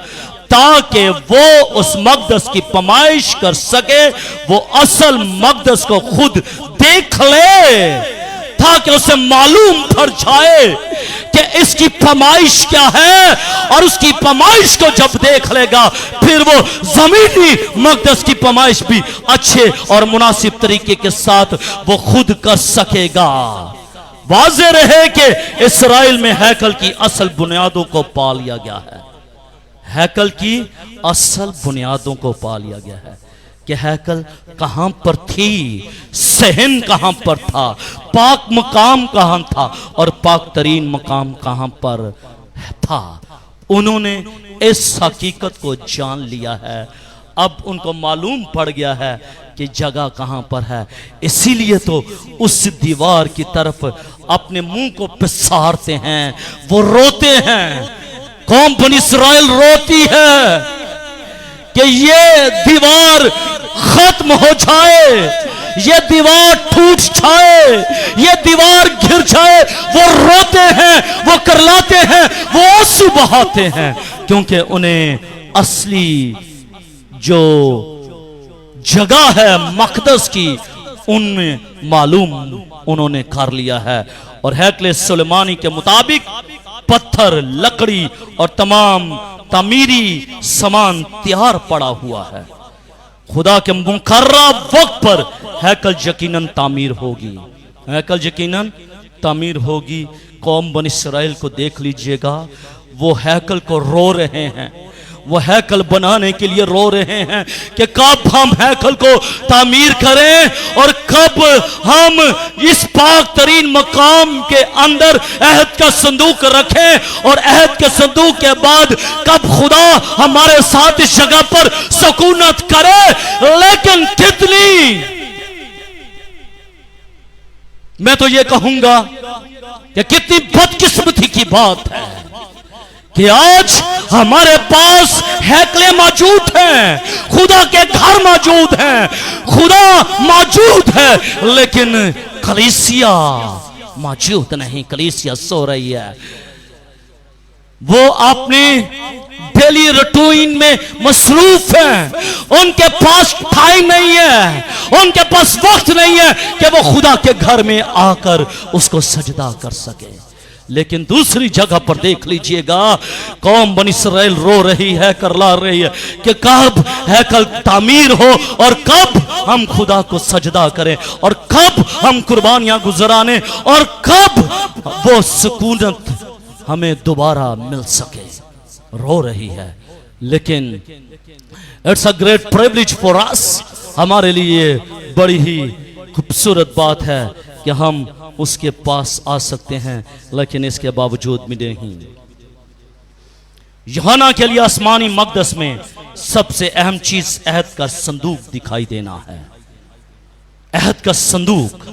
ताकि वो उस मक़दस की पैमाइश कर सके, वो असल मक़दस को खुद देख ले, ताकि उसे मालूम पड़ जाए कि इसकी पैमाइश क्या है, और उसकी पैमाइश को जब देख लेगा फिर वो जमीनी मक़दस की पैमाइश भी अच्छे और मुनासिब तरीके के साथ वो खुद कर सकेगा। वाज़ेह रहे कि इस्राएल में हैकल की असल बुनियादों को पा लिया गया है, हैकल की असल बुनियादों को पा लिया गया है कि हैकल कहां पर थी, सहन कहां पर था, पाक मकाम कहां था और पाक तरीन मकाम कहां पर था। उन्होंने इस हकीकत को जान लिया है, अब उनको मालूम पड़ गया है कि जगह कहां पर है। इसीलिए तो उस दीवार की तरफ अपने मुंह को पिसारते हैं, वो रोते हैं। कौम बनी इस्राएल रोती है कि ये दीवार खत्म हो जाए, ये दीवार टूट जाए, ये दीवार गिर जाए। वो रोते हैं, वो करलाते हैं, वो आंसू बहाते हैं, क्योंकि उन्हें असली जो जगह है मक़दस की उनमें मालूम उन्होंने कर लिया है। और हैकल सुलेमानी के मुताबिक पत्थर, लकड़ी और तमाम तामीरी सामान तैयार पड़ा हुआ है। खुदा के मुकर्रर वक्त पर हैकल यकीनन तामीर होगी, हैकल यकीनन तामीर होगी। कौम बनी इस्राएल को देख लीजिएगा, वो हैकल को रो रहे हैं, वो हैकल बनाने के लिए रो रहे हैं कि कब हम हैकल को तामीर करें और कब हम इस पाक तरीन मकाम के अंदर अहद का संदूक रखें, और अहद के संदूक के बाद कब खुदा हमारे साथ इस जगह पर सुकूनत करे। लेकिन कितनी, मैं तो ये कहूंगा कि कितनी बदकिस्मती की बात है कि आज हमारे पास हैकलें मौजूद हैं, खुदा के घर मौजूद हैं, खुदा मौजूद है, लेकिन कलीसिया मौजूद नहीं। कलीसिया सो रही है, वो अपनी डेली रूटीन में मसरूफ हैं। उनके पास टाइम नहीं है, उनके पास वक्त नहीं है कि वो खुदा के घर में आकर उसको सजदा कर सके। लेकिन दूसरी जगह पर देख लीजिएगा, कौम बनी इस्राएल रो रही है, करला रही है कि कब हैकल तामीर हो और कब हम खुदा को सजदा करें और कब हम कुर्बानियां गुजराने और कब वो सुकूनत हमें दोबारा मिल सके। रो रही है। लेकिन it's a great privilege for us, हमारे लिए बड़ी ही खूबसूरत बात है कि हम उसके पास आ सकते हैं। लेकिन इसके बावजूद भी नहीं, यूहन्ना के लिए आसमानी मकदस में सबसे अहम चीज अहद का संदूक दिखाई देना है। अहद का संदूक।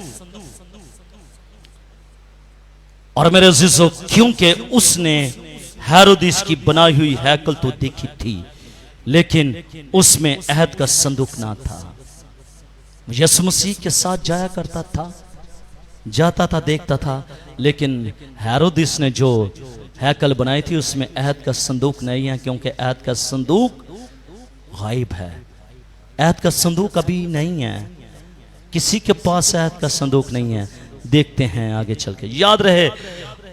और मेरे अजीजों, क्योंकि उसने हेरोदिस की बनाई हुई हैकल तो देखी थी, लेकिन उसमें अहद का संदूक ना था। यीशु मसीह के साथ जाया करता था, जाता था, देखता था, लेकिन हेरोदिस ने जो हैकल बनाई थी उसमें अहद का संदूक नहीं है, क्योंकि अहद का संदूक गायब है। अहद का संदूक अभी नहीं है, किसी के पास अहद का संदूक नहीं है। देखते हैं आगे चल के। याद रहे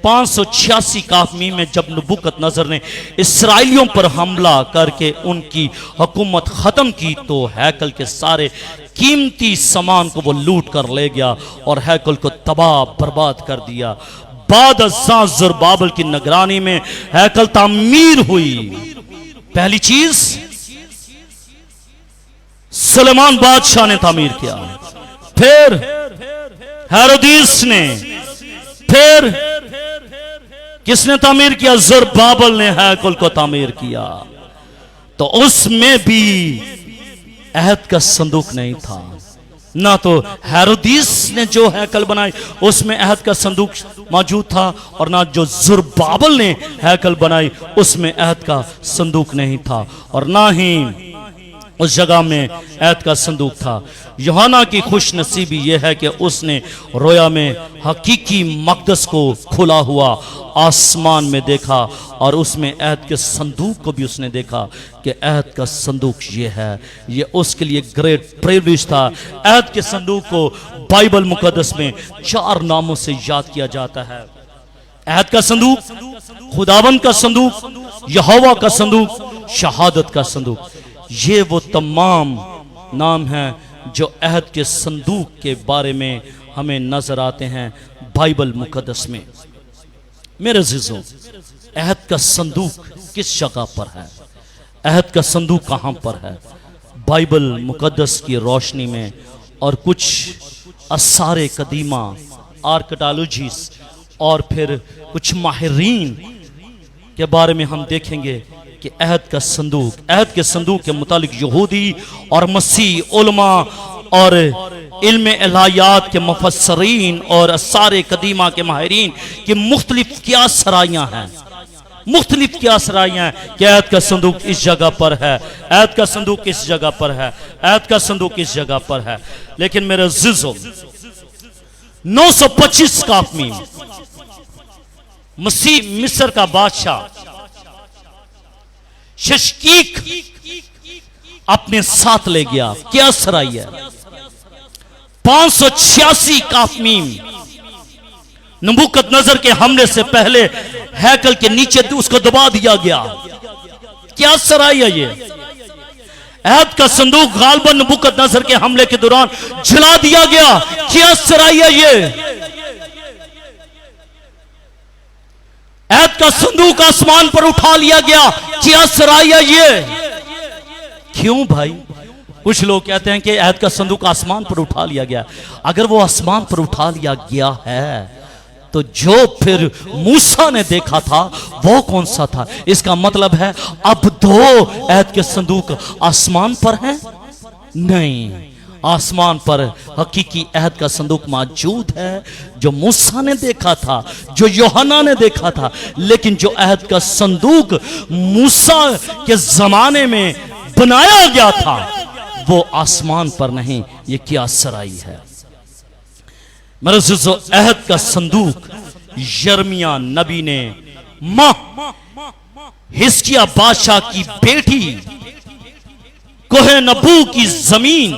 586 काफमी में जब नबूकदनेस्सर ने इस्राएलियों पर हमला करके उनकी हुकूमत खत्म की, तो हैकल के सारे कीमती सामान को वो लूट कर ले गया और हैकल को तबाह बर्बाद कर दिया। बाद ज़रुब्बाबेल की निगरानी में हैकल तामीर हुई। पहली चीज सुलेमान बादशाह ने तामीर किया, फिर हेरोदिस ने, फिर किसने तामीर किया? ज़रुब्बाबेल ने हैकल को तामीर किया। तो उसमें भी अहद का संदूक नहीं था। ना तो हेरोदिस ने जो हैकल बनाई उसमें अहद का संदूक मौजूद था, और ना जो ज़रुब्बाबेल ने हैकल बनाई उसमें अहद का संदूक नहीं था, और ना ही उस जगह में अहद का संदूक था। यूहन्ना की खुश नसीबी यह है कि उसने रोया में हकीकी मकदस को खुला हुआ आसमान में देखा, और उसमें अहद के संदूक को भी उसने देखा कि अहद का संदूक ये है। ये उसके लिए ग्रेट प्रिविलेज था। अहद के संदूक को बाइबल मुकद्दस में 4 नामों से याद किया जाता है। अहद का संदूक, खुदावंद का संदूक, यहोवा का संदूक, शहादत का संदूक। ये वो तमाम नाम हैं जो अहद के संदूक के बारे में हमें नजर आते हैं बाइबल मुकद्दस में। मेरे अजीजों, अहद का संदूक किस जगह पर है? अहद का संदूक कहां पर है? बाइबल मुकद्दस की रोशनी में और कुछ आसारे कदीमा, आर्कियोलॉजिस्ट और फिर कुछ माहिरीन के बारे में हम देखेंगे कि अहद का संदूक, अहद के संदूक के मुतालिक यहूदी और मसीह उलमा और इल्म इलाहियात के मुफस्सरीन और सारे कदीमा के माहिरीन की मुख्तलिफ क्या सराइयां हैं, मुख्तलिफ क्या सराइयां हैं कि अहद का संदूक इस जगह पर है, अहद का संदूक इस जगह पर है, अहद का संदूक इस जगह पर है। लेकिन मेरे अज़ीज़ों, 925 काफमी मसीह मिस्र का बादशाह शशकीक अपने साथ ले गया। क्या सराय है? 586 काफमीम नबूकदनेस्सर के हमले से पहले हैकल के नीचे उसको दबा दिया गया। क्या सराय है ये? अहद का संदूक गालबन नबूकदनेस्सर के हमले के दौरान जला दिया गया। क्या सराय है ये? अहद का संदूक आसमान पर उठा लिया गया। क्या सराय है ये? क्यों भाई? कुछ लोग कहते हैं कि अहद का संदूक आसमान पर उठा लिया गया। अगर वो आसमान पर उठा लिया गया है तो जो फिर मूसा ने देखा था वो कौन सा था? इसका मतलब है अब 2 अहद के संदूक आसमान पर हैं? नहीं, आसमान पर हकीकी अहद का संदूक मौजूद है जो मूसा ने देखा था, जो यूहन्ना ने देखा था। लेकिन जो अहद का संदूक मूसा के जमाने में बनाया गया था वो आसमान पर नहीं। ये क्या सराई है? मेरे अज़ीज़ों, अहद का संदूक यिर्मयाह नबी ने माह हिजकिय्याह बादशाह की बेटी कोहे नबू की जमीन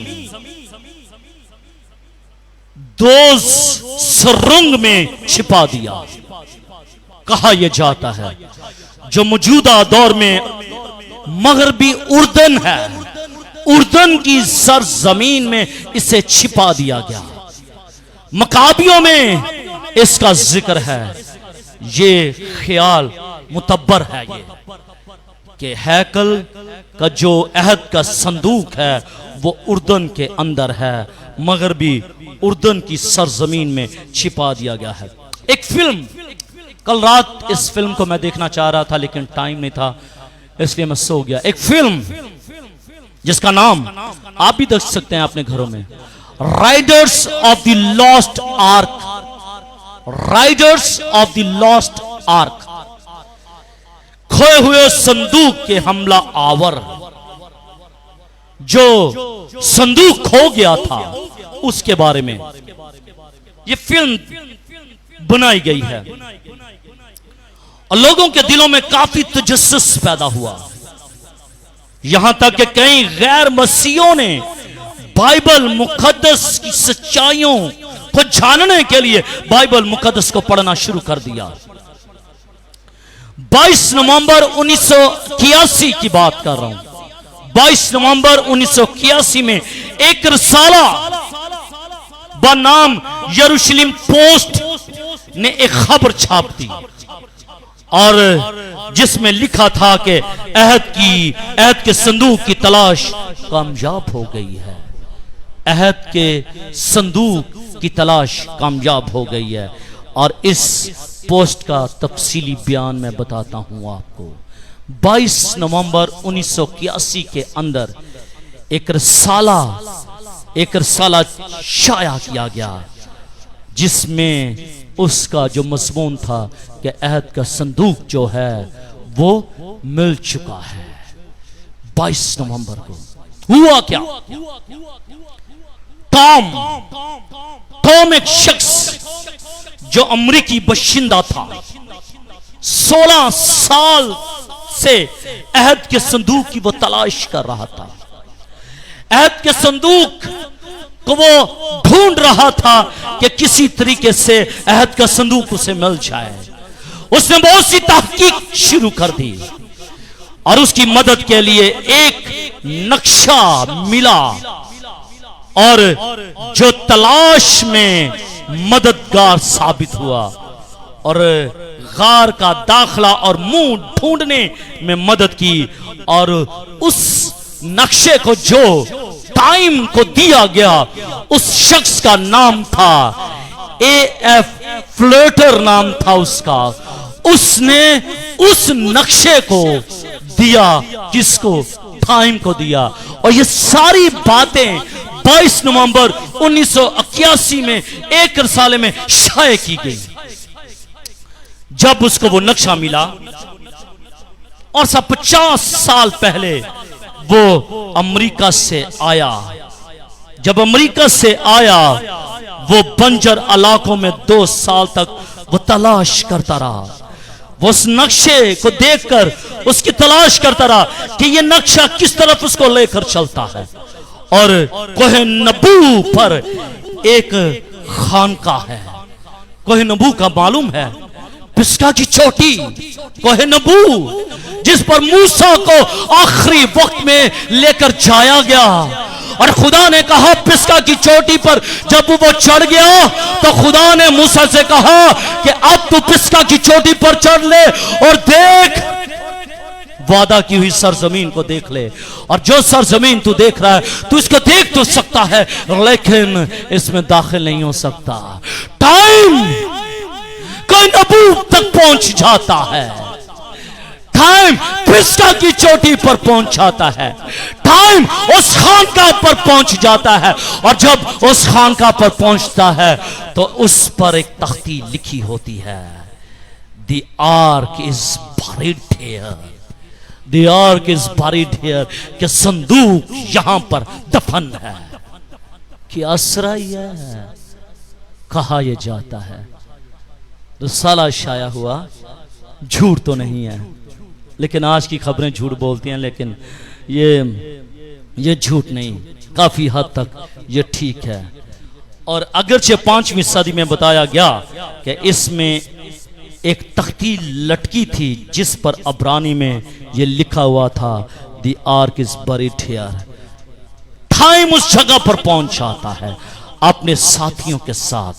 दो सुरंग में छिपा दिया। कहा यह जाता है जो मौजूदा दौर में मगरबी उर्दन है, उर्दन की सरजमीन में इसे छिपा दिया गया। मकाबियों में इसका जिक्र है। ये ख्याल मुतब्बर है ये कि हैकल का जो अहद का संदूक है वो उर्दन के अंदर है, मगरबी उर्दन की सरजमीन में छिपा दिया गया है। एक फिल्म, कल रात इस फिल्म को मैं देखना चाह रहा था लेकिन टाइम नहीं था इसलिए मैं सो गया। एक फिल्म जिसका नाम आप भी देख सकते हैं अपने घरों में, Riders of the lost arc. Riders of the lost arc, खोए हुए संदूक के हमला आवर। जो संदूक खो गया था उसके बारे में यह फिल्म बनाई गई है और लोगों के दिलों में काफी तजस्सुस पैदा हुआ। यहां तक कि कई गैर मसीहों ने बाइबल मुकद्दस की सच्चाइयों को जानने के लिए बाइबल मुकद्दस को पढ़ना शुरू कर दिया। 22 नवंबर 1981 की बात कर रहा हूं। 22 नवंबर 1981 में एक रसाला बनाम यरूशलेम पोस्ट ने एक खबर छाप दी और जिसमें लिखा था कि अहद के संदूक की तलाश कामयाब हो गई है। अहद के संदूक की तलाश कामयाब हो गई है। और इस पोस्ट का तफसीली बयान मैं बताता हूं आपको। 22 नवंबर 1981 के अंदर एक रसाला शाया किया गया जिसमें उसका जो मज़मून था कि अहद का संदूक जो है वो मिल चुका है। 22 नवंबर को हुआ क्या? टॉम एक शख्स जो अमरीकी बशिंदा था, 16 साल से अहद के संदूक की वो तलाश कर रहा था। अहद के संदूक को वो ढूंढ रहा था कि किसी तरीके से अहद का संदूक उसे मिल जाए। उसने बहुत सी तहकीक शुरू कर दी और उसकी मदद के लिए एक नक्शा मिला और जो तलाश में मददगार साबित हुआ और गार का दाखला और मुंह ढूंढने में मदद की। और उस नक्शे को जो टाइम को दिया गया उस शख्स का नाम था AF फ्लेटर नाम था उसका। उसने उस नक्शे को दिया, किसको? टाइम को दिया। और ये सारी बातें 22 नवंबर 1981 में एक रसाले में शाये की गई। जब उसको वो नक्शा मिला और सब 50 साल पहले वो अमेरिका से आया। जब अमेरिका से आया वो बंजर इलाकों में 2 साल तक वो तलाश करता रहा। वो उस नक्शे को देखकर उसकी तलाश करता रहा कि ये नक्शा किस तरफ उसको लेकर चलता है। और कोहे नबू पर एक खानका है। कोहे नबू का मालूम है, पिस्का की चोटी कोहे नबू जिस पर मूसा को आखिरी वक्त में लेकर जाया गया। और खुदा ने कहा पिस्का की चोटी पर जब वो चढ़ गया तो खुदा ने मूसा से कहा कि अब तू पिस्का की चोटी पर चढ़ ले और देख, वादा की हुई सरजमीन को देख ले। और जो सरजमीन तू देख रहा है तू इसको देख तो सकता है लेकिन इसमें दाखिल नहीं हो सकता। टाइम कोई नबू तक पहुंच जाता है। टाइम पिस्का की चोटी पर पहुंच जाता है। टाइम उस खानका पर पहुंच जाता है। और जब उस खानका पर पहुंचता है तो उस पर एक तख्ती लिखी होती है, The ark is buried here. The ark is buried here. कि संदूक यहां पर दफन है। क्या आश्चर्य है। कहा यह जाता है रसाला शाया हुआ, झूठ तो नहीं है। लेकिन आज की खबरें झूठ बोलती हैं, लेकिन ये झूठ नहीं, काफी हद तक ये ठीक है। और अगरचे 5वीं सदी में बताया गया कि इसमें एक तख्ती लटकी थी जिस पर अब्रानी में ये लिखा हुआ था, the arc is buried here. Time उस जगह पर पहुंच जाता है अपने साथियों के साथ,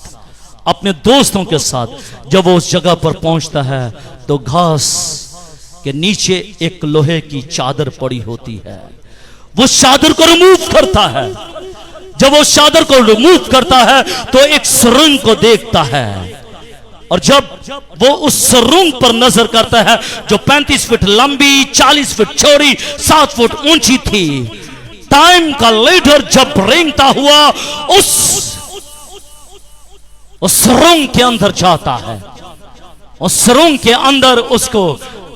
अपने दोस्तों के साथ। जब वो उस जगह पर पहुंचता है तो घास के नीचे एक लोहे की चादर पड़ी होती है। वो चादर को रिमूव करता है। जब वो चादर को रिमूव करता है तो एक सुरंग को देखता है, और जब वो उस सुरंग पर नजर करता है जो 35 फीट लंबी, 40 फीट चौड़ी, 7 फुट ऊंची थी, टाइम का लीडर जब रेंगता हुआ उस सुरंग के अंदर जाता है, उस सुरंग के अंदर उसको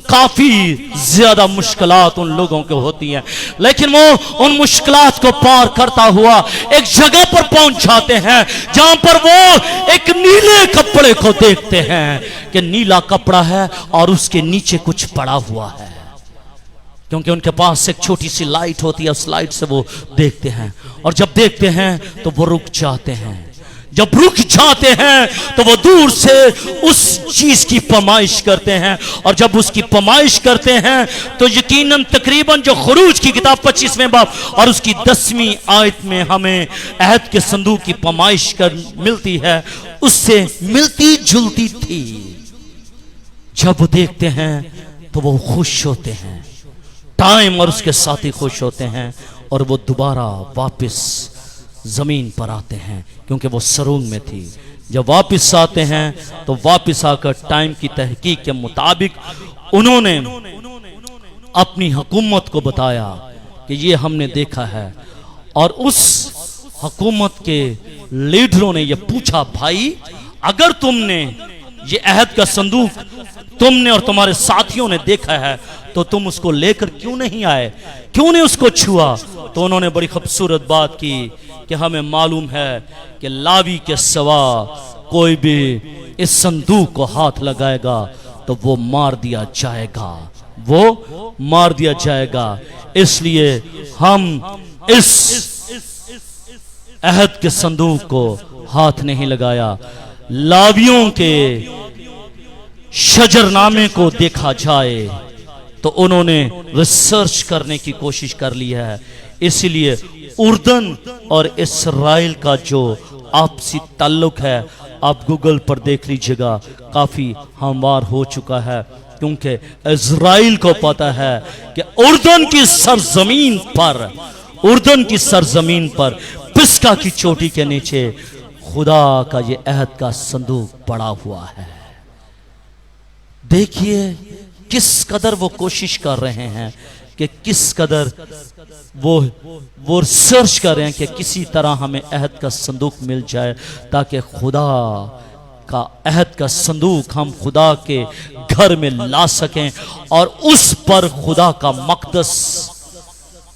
काफी ज्यादा मुश्किलात उन लोगों को होती हैं, लेकिन वो उन मुश्किलात को पार करता हुआ एक जगह पर पहुंच जाते हैं जहां पर वो एक नीले कपड़े को देखते हैं कि नीला कपड़ा है और उसके नीचे कुछ पड़ा हुआ है, क्योंकि उनके पास एक छोटी सी लाइट होती है। उस लाइट से वो देखते हैं, और जब देखते हैं तो वो रुक जाते हैं। जब रुक जाते हैं तो वो दूर से उस चीज की पमाइश करते हैं, और जब उसकी पमाइश करते हैं तो यकीनन तकरीबन जो खुरूज की किताब 25वें बाब और उसकी 10वीं आयत में हमें अहद के संदूक की पमाइश कर मिलती है, उससे मिलती जुलती थी। जब वो देखते हैं तो वो खुश होते हैं, टाइम और उसके साथी खुश होते हैं, और वो दोबारा वापस जमीन पर आते हैं, क्योंकि वो सुरंग में थी। जब वापस आते हैं तो वापस आकर टाइम की तहकीक के मुताबिक उन्होंने अपनी हुकूमत को बताया कि ये हमने देखा है, और उस हुकूमत के लीडरों ने ये पूछा, भाई अगर तुमने ये अहद का संदूक तुमने और तुम्हारे साथियों ने देखा है तो तुम उसको लेकर क्यों नहीं आए, क्यों नहीं उसको छुआ? तो उन्होंने बड़ी खूबसूरत बात की कि हमें मालूम है कि लावी के सिवा कोई भी इस संदूक को हाथ लगाएगा तो वो मार दिया जाएगा, वो मार दिया जाएगा। इसलिए हम इस अहद के संदूक को हाथ नहीं लगाया। लावियों के शजरनामे को देखा जाए तो उन्होंने रिसर्च करने की कोशिश कर ली है, इसलिए उर्दन और इस्राइल का जो आपसी ताल्लुक है आप गूगल पर देख लीजिएगा, काफी हमवार हो चुका है, क्योंकि इस्राइल को पता है कि उर्दन की सरजमीन पर पिस्का की चोटी के नीचे खुदा का ये अहद का संदूक पड़ा हुआ है। देखिए किस कदर वो कोशिश कर रहे हैं कि किस कदर वो सर्च कर रहे हैं कि किसी तरह हमें अहद का संदूक मिल जाए, ताकि खुदा का अहद का संदूक हम खुदा के घर में ला सकें और उस पर खुदा का मक़दस,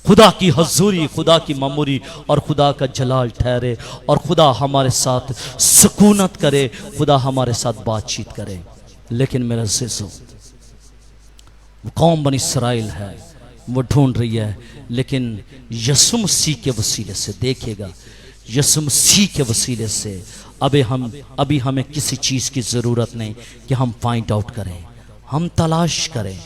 खुदा की हजूरी, खुदा की मामूरी और खुदा का जलाल ठहरे, और खुदा हमारे साथ सुकूनत करे, खुदा हमारे साथ बातचीत करे। लेकिन मेरा अज़ीज़ों, कौम बनी इसराइल है, वो ढूंढ रही है, लेकिन यीशु मसीह के वसीले से देखिएगा, यीशु मसीह के वसीले से अभी हमें किसी चीज़ की ज़रूरत नहीं कि हम फाइंड आउट करें, हम तलाश करें,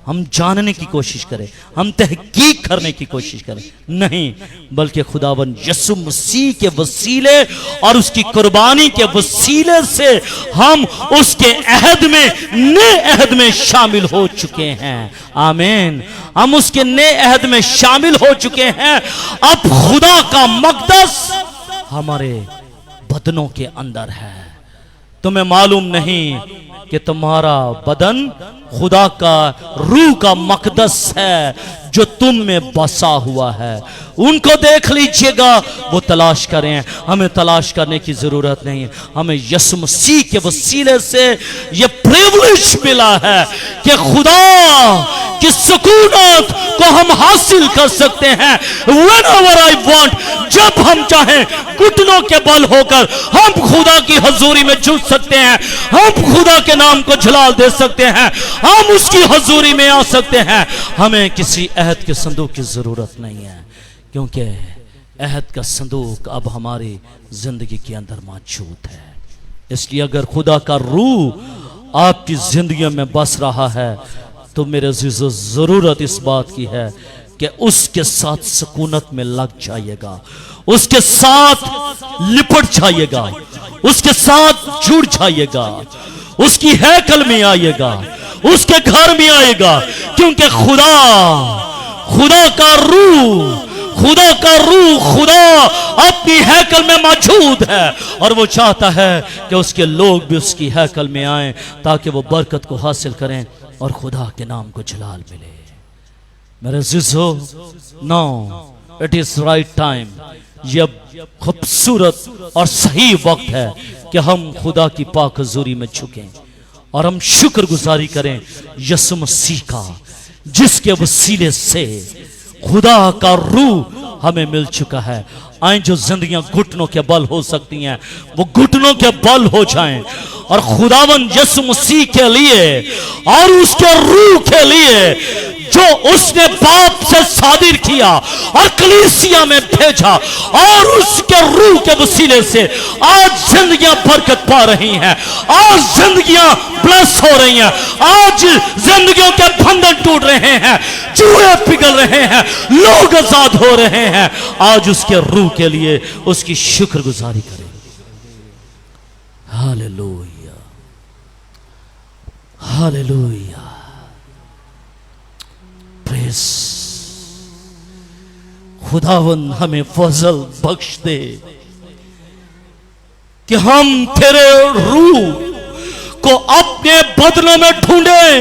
हम जानने की कोशिश करें, हम तहकीक करने की कोशिश करें, नहीं, बल्कि खुदावन यीशु मसीह के वसीले और उसकी कुर्बानी के वसीले से हम उसके अहद में, नए अहद में शामिल हो चुके हैं। आमीन। हम उसके नए अहद में शामिल हो चुके हैं। अब खुदा का मक़दस हमारे बदनों के अंदर है। तुम्हें मालूम नहीं कि तुम्हारा बदन खुदा का रूह का मक़दस है जो तुम में बसा हुआ है। उनको देख लीजिएगा, वो तलाश करें, हमें तलाश करने की जरूरत नहीं। हमें यीशु मसीह के वसीले से ये प्रिविलेज मिला है कि खुदा कि सुकूनत को हम हासिल कर सकते हैं whenever I want, जब हम चाहें घुटनों के बल होकर हम खुदा की हजूरी में झुक सकते हैं, हम खुदा के नाम को जलाल दे सकते हैं, हम उसकी हजूरी में आ सकते हैं। हमें किसी अहद के संदूक की जरूरत नहीं है, क्योंकि अहद का संदूक अब हमारी जिंदगी के अंदर मौजूद है। इसलिए अगर खुदा का रूह आपकी जिंदगी में बस रहा है तो मेरे अजीजों, जरूरत इस बात की है कि उसके साथ सुकूनत में लग जाइएगा, उसके साथ लिपट जाइएगा, उसके साथ जुड़ जाइएगा, उसकी हैकल में आइएगा, उसके घर में आइएगा, क्योंकि खुदा का रूह खुदा अपनी हैकल में मौजूद है और वो चाहता है कि उसके लोग भी उसकी हैकल में आएं ताकि वो बरकत को हासिल करें और खुदा के नाम को जलाल मिले। मेरे अज़ीज़ो, now it is right time, ये खूबसूरत और सही वक्त है कि हम खुदा की पाक हज़ूरी में झुकें और हम शुक्रगुजारी करें यीशु मसीह का, जिसके वसीले से खुदा का रूह हमें मिल चुका है। आए जो जिंदगियां घुटनों के बल हो सकती हैं वो घुटनों के बल हो जाएं और खुदावन यीशु मसीह के लिए और उसके रूह के लिए जो उसने बाप से सादिर किया और कलीसिया में भेजा और उसके रूह के वसीले से आज जिंदगियां बरकत पा रही हैं, आज जिंदगियां ब्लेस हो रही हैं, आज जिंदगियों के बंधन टूट रहे हैं, चूहे पिघल रहे हैं, लोग आजाद हो रहे हैं। आज उसके रूह के लिए उसकी शुक्रगुजारी करें। Hallelujah, hallelujah, praise. खुदावन हमें फजल बख्श दे कि हम तेरे रूह को अपने बदलों में ढूंढें,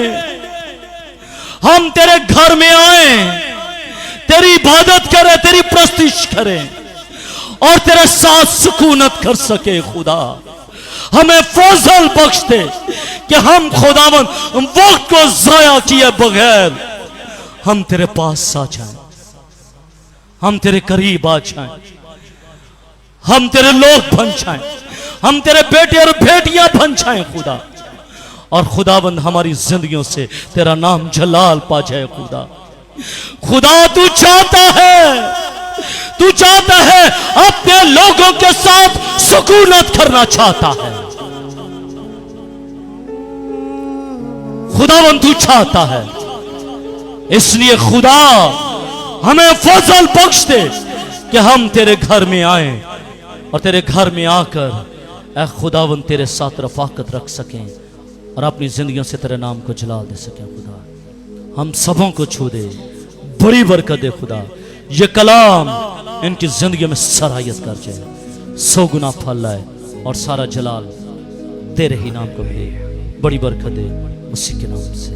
हम तेरे घर में आए, तेरी इबादत करें, तेरी प्रस्तिश करें और तेरे साथ सुकूनत कर सके। खुदा हमें फजल बख्श दे कि हम खुदावन वक्त को जाया किए बगैर हम तेरे पास आ जाएं, हम तेरे करीब आ जाएं, हम तेरे लोग बन जाएं, हम तेरे बेटे और बेटियां बन जाएं खुदा, और खुदाबंद हमारी जिंदगियों से तेरा नाम जलाल पा जाए। खुदा तू चाहता है अपने लोगों के साथ सुकूनत करना चाहता है। खुदाबंद तू चाहता है, इसलिए खुदा हमें फजल बख्श दे कि हम तेरे घर में आए और तेरे घर में आकर ऐ खुदावन तेरे साथ रफाकत रख सकें और अपनी जिंदगियों से तेरे नाम को जलाल दे सकें। खुदा हम सबों को छू दे, बड़ी बरकत दे खुदा, ये कलाम इनकी जिंदगी में सराहियत कर जाए, 100 गुना फल लाए और सारा जलाल तेरे ही नाम को मिले। बड़ी बरकत दे उसी के नाम से।